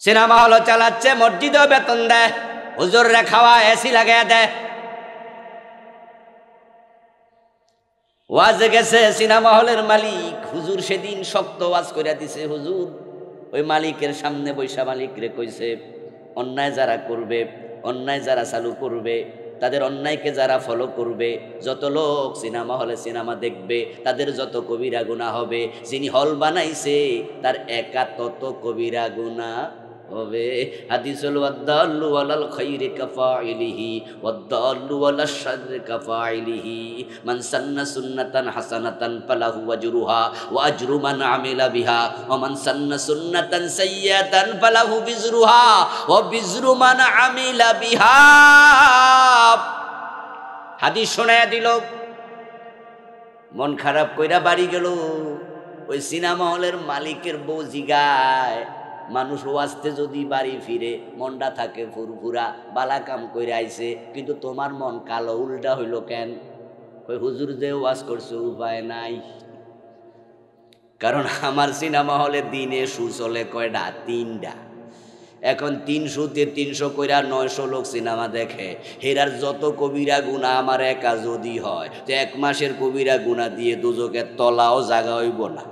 সিনেমা হল চালাচ্ছে, মসজিদেও বেতন দেয়, হুজুররা খাওয়া, এসি লাগাইয়া দেয়। ওয়াজে গেছে সিনেমা হলের মালিক, হুজুর সেদিন শক্ত ওয়াজ করে দিছে। হুজুর ওই মালিকের সামনে বৈশা মালিকরে কইছে, অন্যায় যারা করবে, অন্যায় যারা চালু করবে, তাদের অন্যায়কে যারা ফলো করবে, যত লোক সিনেমা হলে সিনেমা দেখবে, তাদের যত কবিরা গুনাহ হবে। যিনি হল বানাইছে তার একা তত কবিরা গুনাহ হবে। হাদিসুল ওয়াদাল্লু আলাল খাইরি কাফাইলিহি ওয়াদাল্লু আলাশ শাররি কাফাইলিহি, মান সান্না সুন্নাতান হাসানাতান ফালাহু আজরুহা ওয়া আজরু মান আমিলা বিহা ওয়া মান সান্না সুন্নাতান সাইয়্যাতান ফালাহু বিজরুহা ওয়া বিজরু মান আমিলা বিহা। হাদিস শোনায়া দিল, মন খারাপ কইরা বাড়ি গেল। ওই সিনেমা হলের মালিকের বউ জিগায়, মানুষ ওয়াজতে যদি বাড়ি ফিরে মনটা থাকে ফুরফুরা, বালা কাম কইরা আইছে, কিন্তু তোমার মন কালো উল্টা হইল কেন? ওই হুজুর যে ওয়াজ করছে উপায় নাই, কারণ আমার সিনেমা হলে দিনে শু চলে কয়টা? 3টা। এখন 300-তে 300 কইরা 900 লোক সিনেমা দেখে। হেরার যত কবিরা গুনাহ আমার একা যদি হয়, তো 1 মাসের কবিরা গুনাহ দিয়ে দুজকের তলাও জাগা হইব না।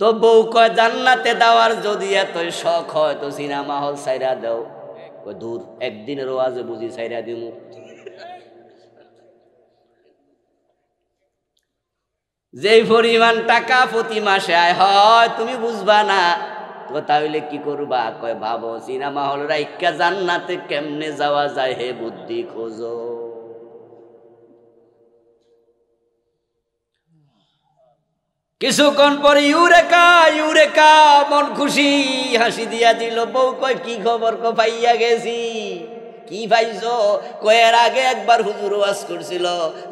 তো বউ কয় জান্নাতে দেওয়ার যদি এতই শখ হয় তো সিনেমা হল ছাইরা দাও। দূর, একদিনের ওয়াজে বুঝি ছাইরা দিমু? যেই পরিমাণ টাকা প্রতি মাসে আয় হয় তুমি বুঝবা না, তো তাহলে কি করবা? কয় ভাবো সিনেমা হল রাইকা জান্নাতে কেমনে যাওয়া যায়, হে বুদ্ধি খোঁজো। কিছুক্ষণ পরে ইউরেকা ইউরেকা, মন খুশি হাসি দিয়া দিল। বউ কয় কি খবর? কো পাইয়া গেছি। কি পাইছো? কয়ের আগে একবার হুজুর ওয়াজ করছিল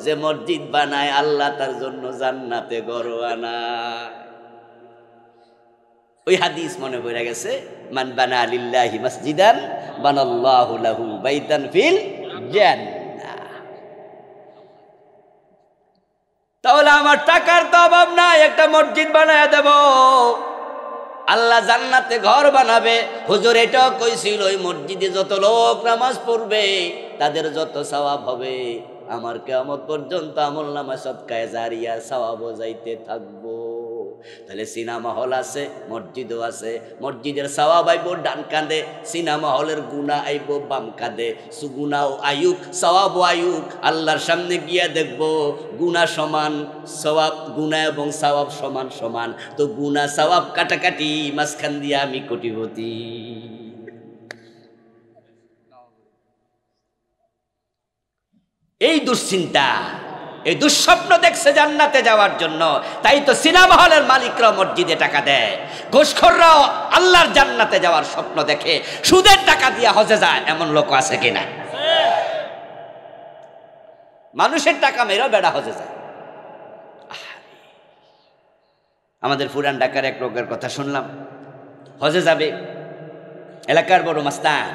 যে মসজিদ বানায় আল্লাহ তার জন্য জান্নাতে ঘর বানায়। ওই হাদিস মনে পড়ে গেছে, মান বানা লিল্লাহি মসজিদান বানাল্লাহু লাহু বাইতান ফিল জান্নাহ। তাহলে আমার টাকার তো অভাব নাই, একটা মসজিদ বানায় দেব, আল্লাহ জান্নাতে ঘর বানাবে। হুজুর এটাও কইছিল ওই মসজিদে যত লোক নামাজ পড়বে তাদের যত সওয়াব হবে, আমার কিয়ামত পর্যন্ত আমলনামা সদকায়ে জারিয়া সওয়াব যাইতে থাকবো। তাহলে সিনেমা হল আছে, মসজিদও আছে। মসজিদের সওয়াব আইব ডান কাঁধে, সিনেমা হলের গুনাহ আইব বাম কাঁধে। সুগুনাও আয়ুক সওয়াবও আয়ুক, আল্লাহর সামনে গিয়া দেখবো গুনাহ সমান সওয়াব, গুনাহ এবং সওয়াব সমান সমান। তো গুনাহ সওয়াব কাটাকাটি, মাঝখান দিয়া আমি কোটিপতি। এই দুশ্চিন্তা, এই দুঃস্বপ্ন দেখছে জান্নাতে যাওয়ার জন্য, তাই তো সিনেমা হলের মালিকরা মসজিদে টাকা দেয়। ঘুষখোররাও আল্লাহর জান্নাতে যাওয়ার স্বপ্ন দেখে, সুদের টাকা দিয়ে হজে যায়, এমন লোক আছে কিনা? মানুষের টাকা মেয়েরাও বেড়া হজে যায়। আমাদের পুরান ঢাকার এক লোকের কথা শুনলাম, হজে যাবে, এলাকার বড় মাস্তান।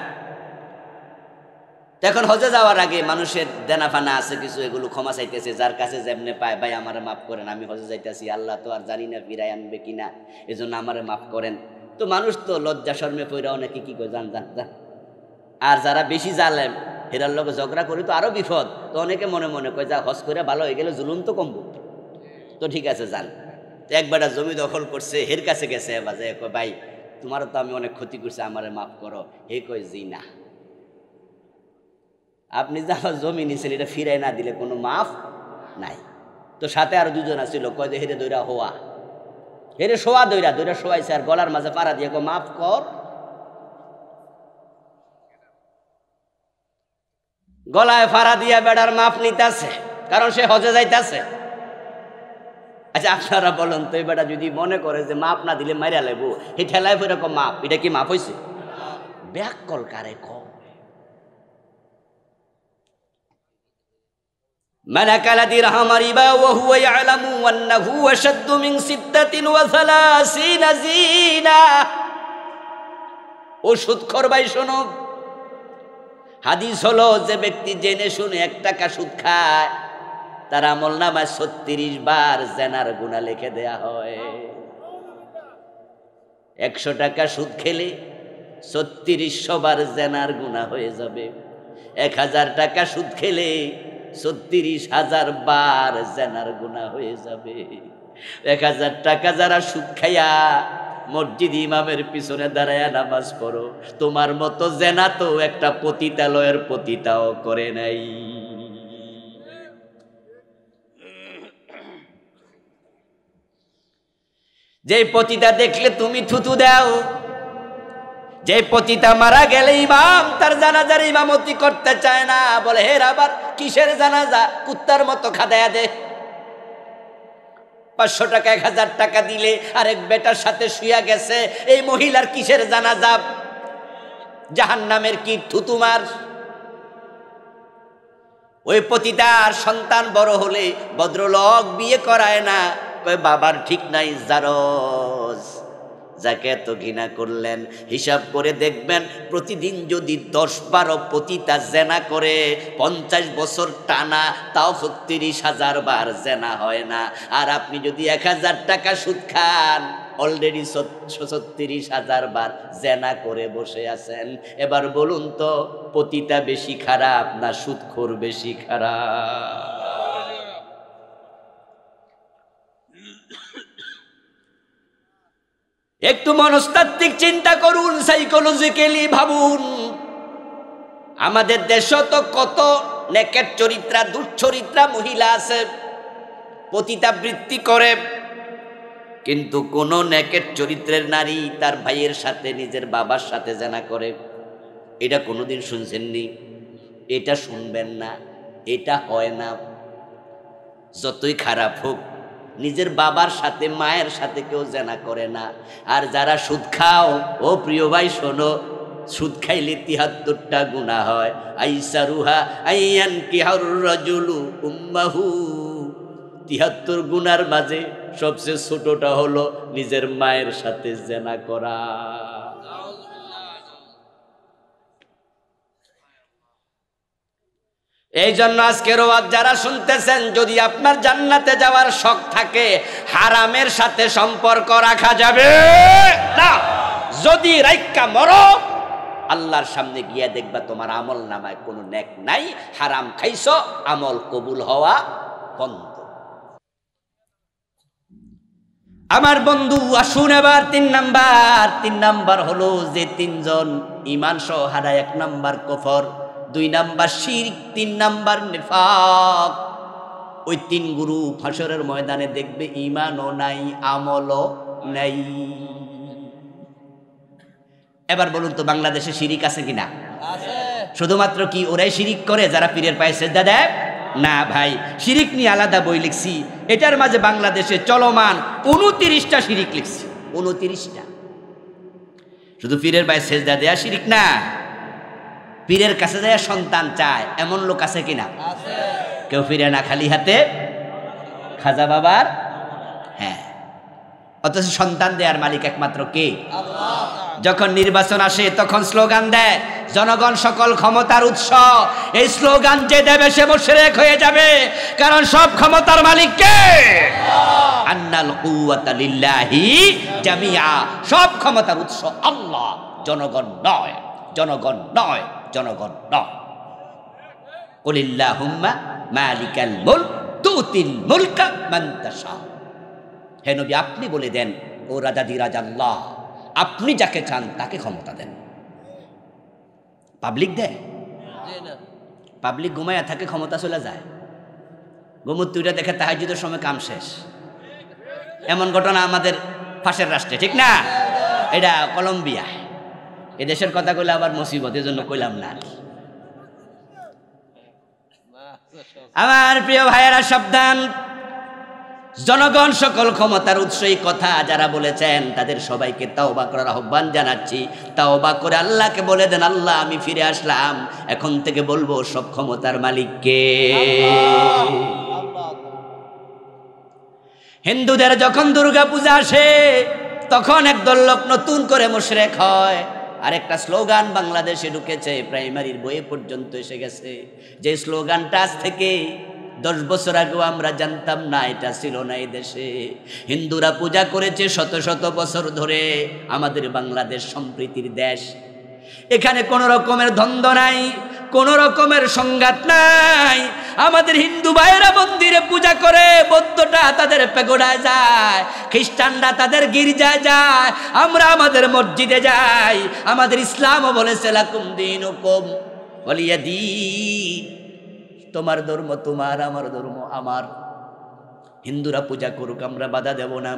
এখন হজে যাওয়ার আগে মানুষের দেনাফানা আছে কিছু, এগুলো ক্ষমা চাইতেছে, যার কাছে যেমনে পায়, ভাই আমারে মাফ করেন, আমি হজে যাইতেছি, আল্লাহ তো আর জানি না ফিরাই আনবে কিনা, এজন্য আমারে মাফ করেন। তো মানুষ তো লজ্জা শর্মে পইরা অনেকে কি কয়, জান জান জান। আর যারা বেশি জালেম হেরার লোক ঝগড়া করে তো আরো বিপদ। তো অনেকে মনে মনে কয় যা হজ করে ভালো হয়ে গেলে জুলুম তো কমবো, তো ঠিক আছে যান। একবারটা জমি দখল করছে, হের কাছে গেছে, বাজে কয় ভাই তোমারও তো আমি অনেক ক্ষতি করছি, আমারে মাফ করো। হে কয় জি না, আপনি যে আমার জমি নিয়েছেন এটা ফিরাই না দিলে কোনো মাফ নাই। তো সাথে আর দুজন আছিল, কয় যে হেরে দইরা হওয়া, হেরে শোয়া দইরা দইরা শোয়াইছে, আর গলার মাঝে পাড়া দিয়ে কয় মাফ কর। গলায় ফাড়া দিয়া বেড়ার মাফ নিতেছে, কারণ সে হজে যাইতেছে। আচ্ছা আপনারা বলেন তো, এই বেটা যদি মনে করে যে মাফ না দিলে মাইরা লেবো, হে ঠেলায় ফেরে মাফ, এটা কি মাফ হয়েছে? ব্যাককল কারে ক ملك الدرهم ربا وهو يعلم أنه أشد من 36 زينة। ও সুদখোর ভাই শোনো, হাদিস হলো যে ব্যক্তি জেনে শুনে 1 টাকা সুদ খায় তার আমলনামায় 36 বার জেনার গুনাহ লিখে দেয়া হয়। 100 টাকা সুদ খেলে 3600 বার জেনার গুনাহ হয়ে যাবে। 1000 টাকা সুদ খেলে 36,000 বার জেনার গুনাহ হয়ে যাবে। 1000 টাকা যারা সুদ খাইয়া মসজিদ ইমামের পিছনে দাঁড়ায়া নামাজ পড়ো, তোমার মতো জেনা তো একটা পতিতালয়ের পতিতাও করে নাই। যে পতিতা দেখলে তুমি থুতু দাও, যে পতিতা মারা গেলে ইমাম তার জানাজার ইমামতি করতে চায় না, বলে হের আবার কিসের জানাজা, কুত্তার মতো খাদায়া দে। 500 টাকা 1000 টাকা দিলে আরেক বেটার সাথে শুয়া গেছে, এই মহিলার কিসের জানাজা? জাহান্নামের কি থুতুমার। ওই পতিতার সন্তান বড় হলে ভদ্রলোক বিয়ে করায় না, কয় বাবার ঠিক নাই জারজ, যাকে এত ঘৃণা করলেন। হিসাব করে দেখবেন প্রতিদিন যদি 10-12 পতিতা জেনা করে 50 বছর টানা, তাও 36,000 বার জেনা হয় না। আর আপনি যদি 1000 টাকা সুদ খান, অলরেডি 36,000 বার জেনা করে বসে আছেন। এবার বলুন তো, পতিতা বেশি খারাপ না সুদখোর বেশি খারাপ? একটু মনস্তাত্ত্বিক চিন্তা করুন, সাইকোলজিক্যালি ভাবুন। আমাদের দেশে তো কত নেকেট চরিত্রা, দুশ্চরিত্রা মহিলা আছে, পতিতাবৃত্তি করে, কিন্তু কোন নেকের চরিত্রের নারী তার ভাইয়ের সাথে নিজের বাবার সাথে জেনা করে, এটা কোনোদিন শুনছেননি? এটা শুনবেন না, এটা হয় না। যতই খারাপ হোক, নিজের বাবার সাথে মায়ের সাথে কেউ জেনা করে না। আর যারা সুদ খাও, ও প্রিয় ভাই শোনো, সুদ খাইলে ৭৩টা গুনাহ হয়। আইসারুহা আইয়ান কিহার রাজুলু উম্মাহু, ৭৩ গুনার মাঝে সবচেয়ে ছোটটা হলো নিজের মায়ের সাথে জেনা করা। এই জন্য আজকের ওয়াজ যারা শুনতেছেন, যদি আপনার জান্নাতে যাওয়ার শখ থাকে, হারামের সাথে সম্পর্ক রাখা যাবে না। যদি রাইক্কা মরো, আল্লাহর সামনে গিয়ে দেখবা তোমার আমল নামায় কোনো নেক নাই। হারাম খাইছো, আমল কবুল হওয়া বন্ধ। আমার বন্ধু আসুন এবার ৩ নাম্বার হলো যে ৩ জন ঈমান সহ হারায়। ১ নাম্বার কুফর, ২ নাম্বার শিরক, ৩ নাম্বার নিফাক। ওই ৩ গুরু হাশরের ময়দানে দেখবে ঈমানও নাই, আমলও নাই। এবার বলুন তো, বাংলাদেশে শিরিক আছে কিনা? শুধুমাত্র কি ওরাই শিরিক করে যারা পীরের পায়ে সেজদা দেয়? না ভাই, শিরিক নিয়ে আলাদা বই লিখছি। এটার মাঝে বাংলাদেশে চলমান ২৯টা শিরিক লিখছি। ২৯টা। শুধু পীরের পায়ে সেজদা দেয়া শিরিক না, পীরের কাছে যায় সন্তান চায়, এমন লোক আছে কিনা? কেউ ফিরে না খালি হাতে খাজা বাবার। হ্যাঁ, অথচ সন্তান দেয়ার মালিক একমাত্র কে? যখন নির্বাচন আসে তখন স্লোগান দেয়, জনগণ সকল ক্ষমতার উৎস। এই স্লোগান যে দেবে সে মুশরিক হয়ে যাবে, কারণ সব ক্ষমতার মালিক কে? আন্নাল কুওয়াতা লিল্লাহি জামিআ। সব ক্ষমতার উৎস আল্লাহ, জনগণ নয়, জনগণ নয়, জনগণ নয়। কুলিল্লাহুম্মা মালিকাল মুলক তুতিল মুলকা মান তাশা। হে নবী, আপনি বলে দেন, ও রাজাধিরাজ আল্লাহ, আপনি যাকে চান তাকে ক্ষমতা দেন। পাবলিক দেয়? পাবলিক ঘুমায়া থাকে, ক্ষমতা চলে যায়। গোমুত্রীরা দেখে তাহাজ্জুদের সময় কাম শেষ। এমন ঘটনা আমাদের পাশের রাষ্ট্রে, ঠিক না? এটা কলম্বিয়া। এদেশের কথা কইলে আবার মুসিবত, এজন্য কইলাম না। আমার প্রিয় ভাইয়েরা সাবধান, জনগণ সকল ক্ষমতার উৎস। এই কথা যারা বলেছেন তাদের সবাইকে তাওবা করার আহ্বান জানাচ্ছি। তাওবা করে আল্লাহকে বলে দেন, আল্লাহ আমি ফিরে আসলাম, এখন থেকে বলবো সব ক্ষমতার মালিককে। হিন্দুদের যখন দুর্গা পূজা আসে তখন একদল লোক নতুন করে মুশরিক হয়। আরেকটা স্লোগান বাংলাদেশে ঢুকেছে, প্রাইমারির বইয়ে পর্যন্ত এসে গেছে, যে স্লোগানটা আজ থেকে 10 বছর আগেও আমরা জানতাম না, এটা ছিল না এই দেশে। হিন্দুরা পূজা করেছে শত শত বছর ধরে। আমাদের বাংলাদেশ সম্প্রীতির দেশ, এখানে কোনো রকমের দ্বন্দ্ব নাই, কোনো রকমের সংঘাত নাই। আমাদের হিন্দু ভাইয়েরা মন্দিরে পূজা করে, বৌদ্ধটা তাদের পেগোডায় যায়, খ্রিস্টানরা তাদের গির্জায় যায়, আমরা আমাদের মসজিদে যাই। আমাদের ইসলামও বলেছে লাকুম দীনুকুম ওয়ালিয়া দীন, তোমার ধর্ম তোমার, আমার ধর্ম আমার। হিন্দুরা পূজা করুক, আমরা বাধা দেব না।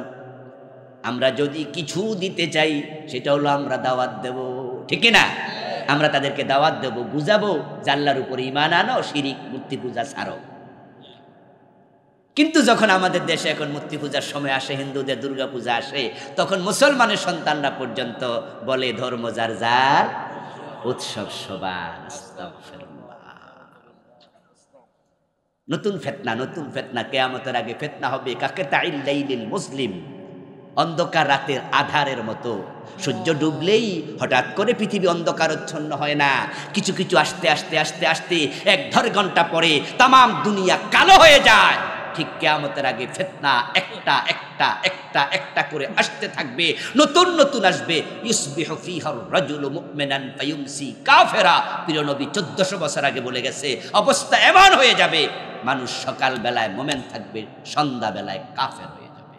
আমরা যদি কিছু দিতে চাই সেটা হলো আমরা দাওয়াত দেব, ঠিক না? আমরা তাদেরকে দাওয়াত দেব, বুঝাবো যে আল্লাহর উপর ঈমান আনো, শিরিক মূর্তি পূজা ছাড়ো। কিন্তু যখন আমাদের দেশে এখন মূর্তি পূজার সময় আসে, হিন্দুদের দুর্গা পূজা আসে, তখন মুসলমানের সন্তানরা পর্যন্ত বলে ধর্ম যার যার, উৎসব সবার। নতুন ফিতনা, নতুন ফিতনা। কিয়ামতের আগে ফিতনা হবে কাকিতাইল লাইলিল মুসলিম, অন্ধকার রাতের আধারের মতো। সূর্য ডুবলেই হঠাৎ করে পৃথিবী অন্ধকারচ্ছন্ন হয় না, কিছু কিছু আস্তে আস্তে আস্তে আস্তে ১-১.৫ ঘন্টা পরে তামাম দুনিয়া কালো হয়ে যায়। ঠিক কিয়ামতের আগে ফিতনা একটা একটা একটা একটা করে আসতে থাকবে, নতুন নতুন আসবে। ইসবিহু ফিহার রাজুলু মুমিনান ফায়ুমসি কাফিরা। প্রিয় নবী ১৪০০ বছর আগে বলে গেছে, অবস্থা এমন হয়ে যাবে, মানুষ সকাল বেলায় মুমিন থাকবে, সন্ধ্যা বেলায় কাফের হয়ে যাবে।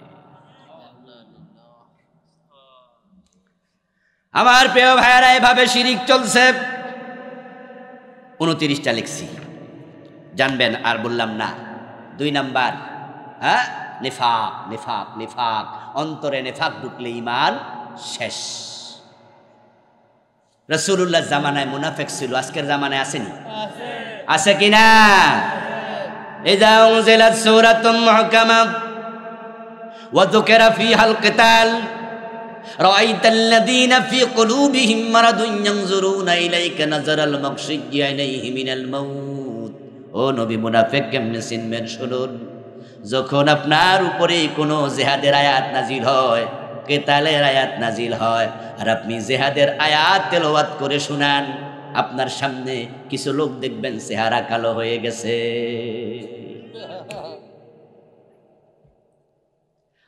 আমার প্রিয় ভাইয়েরা, এভাবে শিরিক চলছে। ২৯টা লিখছি, জানবেন আর বললাম না। ২ নাম্বার, নেফাক নেফাক নেফাক, অন্তরে নেফাক ঢুকলে ঈমান শেষ। রাসূলুল্লাহ জামানায় মুনাফিক ছিল, আজকের জামানায় আসেনি? আছে কিনা? ইযা উনজিলাত সূরাতুম মুহকামা ওয়া যুকিরা ফীহাল কিতাল রাআইতাল্লাযীনা ফী কুলূবিহিম মারাদুন ইয়ানজুরুনা ইলাইকা নাযারাল মাগশিয়্যি আলাইহি মিনাল মাউত। ও নবী, মুনাফিক কেমনে চিনবেন? শুনুন, যখন আপনার উপরে কোনো জিহাদের আয়াত নাজিল হয়, কেতালের আয়াত নাজিল হয়, আর আপনি জিহাদের আয়াত তেলাওয়াত করে শুনান, আপনার সামনে কিছু লোক দেখবেন চেহারা কালো হয়ে গেছে।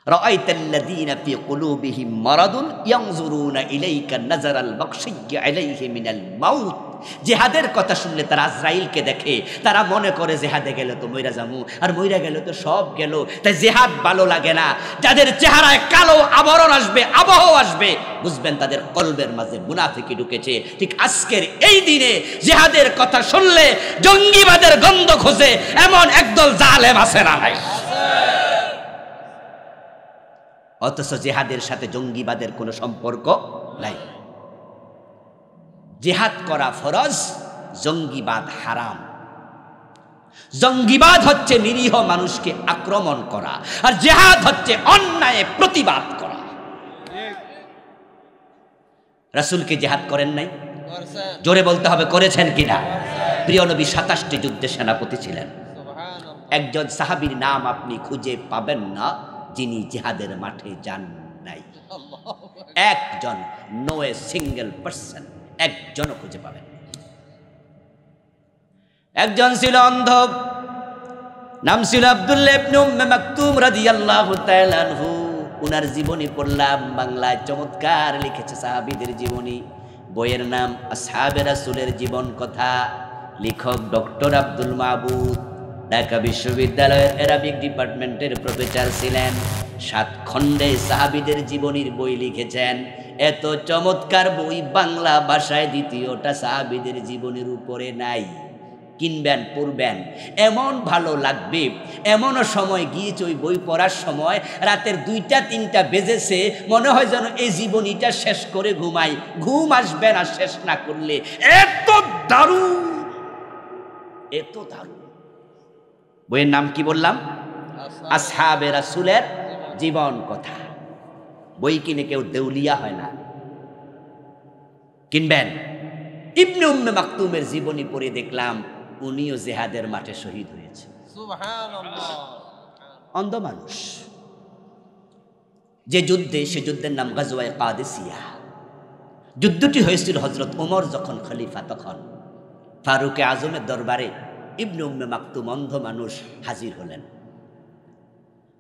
রাআইতাল্লাযীনা ফী কুলূবিহিম মারাদুন ইয়ানজুরুনা ইলাইকা নাযারাল মাগশিয়্যি আলাইহি মিনাল মাউত। জিহাদের কথা শুনলে তারা আজরাইলকে দেখে, তারা মনে করে জিহাদে গেলে তো মইরা যামু, আর মইরা গেলে তো সব গেল, তাই জিহাদ ভালো লাগে না। যাদের চেহারায় কালো আবরণ আসবে, আবহ আসবে, বুঝবেন তাদের কলবের মাঝে মুনাফিকি ঢুকেছে। ঠিক আজকের এই দিনে জিহাদের কথা শুনলে জঙ্গিবাদের গন্ধ খোঁজে এমন একদল জালেম আছে না নাই? অথচ জিহাদের সাথে জঙ্গিবাদের কোনো সম্পর্ক নাই। জিহাদ করা ফরজ, জঙ্গিবাদ হারাম। জঙ্গিবাদ হচ্ছে নিরীহ মানুষকে আক্রমণ করা, আর জিহাদ হচ্ছে অন্যায় প্রতিবাদ করা। রাসূলকে জিহাদ করেন নাই? জোরে বলতে হবে, করেছেন কিনা? প্রিয় নবী 27টি যুদ্ধে সেনাপতি ছিলেন। একজন সাহাবীর নাম আপনি খুঁজে পাবেন না যিনি জিহাদের মাঠে যান নাই। একজন, নো এ সিঙ্গেল পারসন, একজনও খুঁজে পাবেন। একজন ছিল অন্ধ, নাম ছিল আব্দুল্লাহ ইবনে উম্মে মাকতুম রাদিয়াল্লাহু তাআলা আনহু। উনার জীবনী পড়লাম বাংলায়, চমৎকার লিখেছে সাহাবীদের জীবনী। বইয়ের নাম আসহাবে রাসূলের জীবন কথা। লেখক ডক্টর আব্দুল মাহবুব, ঢাকা বিশ্ববিদ্যালয়ের অ্যারাবিক ডিপার্টমেন্টের প্রফেসর ছিলেন। 7 খণ্ডে সাহাবীদের জীবনীর বই লিখেছেন। এত চমৎকার বই বাংলা ভাষায় দ্বিতীয়টা সাহাবীদের জীবনের উপরে নাই। কিনবেন, পড়বেন, এমন ভালো লাগবে। এমনও সময় গিয়েছে ওই বই পড়ার সময় রাতের 2টা-3টা বেজেছে, মনে হয় যেন এই জীবনীটা শেষ করে ঘুমাই। ঘুম আসবে না শেষ না করলে। এত দারুণ, এত দারুণ। বইয়ের নাম কি বললাম? আসহাবে রাসূলের জীবন কথা। বই কিনে কেউ দেউলিয়া হয় না, কিনবেন। ইবনে উম্মে মাকতুমের জীবনী পড়ে দেখলাম উনিও জিহাদের মাঠে শহীদ হয়েছে। সুবহানাল্লাহ। অন্ধ মানুষ। যে যুদ্ধে, সে যুদ্ধের নাম গাজওয়ায়ে কাদেসিয়া। যুদ্ধটি হয়েছিল হযরত ওমর যখন খলিফা, তখন ফারুকে আজমের দরবারে ইবনে উম্মে মাকতুম অন্ধ মানুষ হাজির হলেন।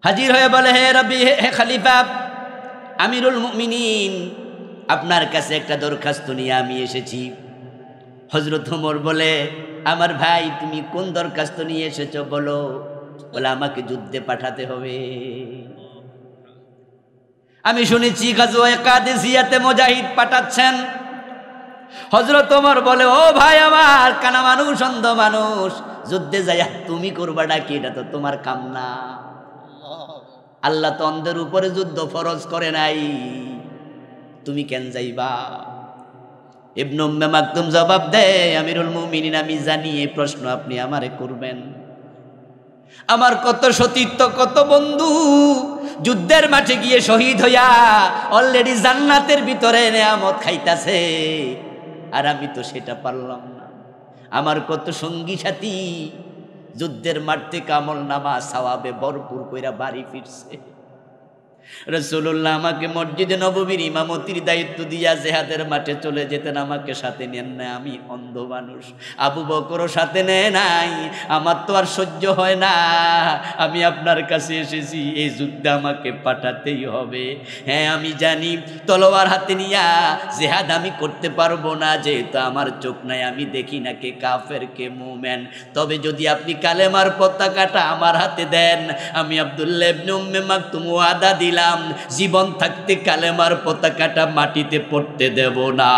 হাজির হয়ে বলে, হে রবি, হে খলিফা, আমিরুল মুমিনিন, আপনার কাছে একটা দরখাস্ত নিয়ে আমি এসেছি। হযরত ওমর বলে, আমার ভাই, তুমি কোন দরখাস্ত নিয়ে এসেছো বলো। বলে, আমাকে যুদ্ধে পাঠাতে হবে। আমি শুনেছি গাজওয়ায়ে কাদেসিয়াতে মুজাহিদ পাঠাচ্ছেন। হযরত ওমর বলে, ও ভাই আমার, কানা মানুষ, অন্ধ মানুষ, যুদ্ধে যাইয়া তুমি করবাটা কি? এটা তো তোমার কাম না। আল্লাহ তো অন্ধের উপরে যুদ্ধ ফরজ করে নাই, তুমি কেন যাইবা? ইবনে উম্মে মাকতুম জবাব দেয়, আমিরুল মুমিনিন, আমি জানি এই প্রশ্ন আপনি আমারে করবেন। আমার কত সতীর্থ, কত বন্ধু যুদ্ধের মাঠে গিয়ে শহীদ হইয়া অলরেডি জান্নাতের ভিতরে নেয়ামত খাইতাছে, আর আমি তো সেটা পারলাম না। আমার কত সঙ্গী সাথী যুদ্ধের মাঠ থেকে আমলনামা সওয়াবে ভরপুর কইরা বাড়ি ফিরছে। রাসূলুল্লাহ আমাকে মসজিদে নববীর ইমামতির দায়িত্ব দিয়া জিহাদের মাঠে চলে যেতেন, আমাকে সাথে নেন না। আমি অন্ধ মানুষ। আবু বকরও সাথে নেয় নাই। আমার তো আর সহ্য হয় না, আমি আপনার কাছে এসেছি, এই যুদ্ধে আমাকে পাঠাতেই হবে। হ্যাঁ, আমি জানি তলোয়ার হাতে নিয়া জিহাদ আমি করতে পারবো না, যেহেতু আমার চোখ নাই, আমি দেখি না কে কাফের কে মুমিন। তবে যদি আপনি কালেমার পতাকাটা আমার হাতে দেন, আমি আব্দুল্লাহ ইবনে উম্মে মাকতুম ওয়াদা দিলাম, জীবন থাকতে কালেমার পতাকাটা মাটিতে পড়তে দেব না।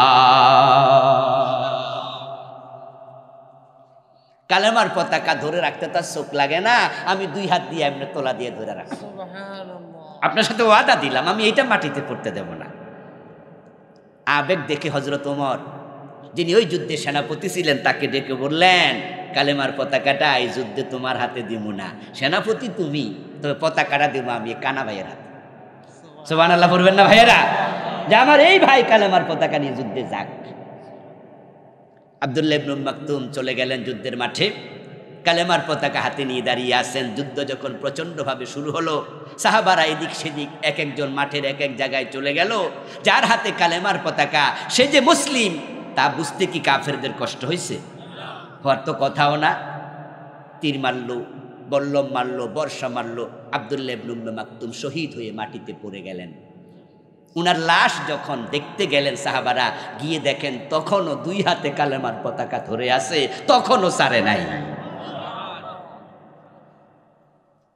কালেমার পতাকা ধরে রাখতে তার চোখ লাগে না, আমি 2 হাত দিয়ে এমনি তোলা দিয়ে ধরে রাখবো। সুবহানাল্লাহ। আপনার সাথে ওয়াদা দিলাম আমি এইটা মাটিতে পড়তে দেব না। আবেগ দেখে হযরত ওমর, যিনি ওই যুদ্ধে সেনাপতি ছিলেন, তাকে ডেকে বললেন, কালেমার পতাকাটা এই যুদ্ধে তোমার হাতে দিব না, সেনাপতি তুমি, তবে পতাকাটা দেবো আমি কানা ভাইয়ের হাতে। সুবহানাল্লাহ বলবেন না ভাইয়েরা, যে আমার এই ভাই কালেমার পতাকা নিয়ে যুদ্ধে যাক। আব্দুল্লাহ ইবনে মাকতুম চলে গেলেন যুদ্ধের মাঠে, কালেমার পতাকা হাতে নিয়ে দাঁড়িয়ে আছেন। যুদ্ধ যখন প্রচণ্ডভাবে শুরু হলো, সাহাবারা এদিক সেদিক এক একজন মাঠের এক এক জায়গায় চলে গেল। যার হাতে কালেমার পতাকা সে যে মুসলিম তা বুঝতে কি কাফেরদের কষ্ট হয়েছে? হওয়ার তো কথাও না। তীর মারল, বল্লম মারল, বর্ষা মারল, আব্দুল্লাহ ইবনে মাকতুম শহীদ হয়ে মাটিতে পড়ে গেলেন। উনার লাশ যখন দেখতে গেলেন সাহাবারা, গিয়ে দেখেন তখনও 2 হাতে কালেমার পতাকা ধরে আছে, তখনও ছাড়ে নাই।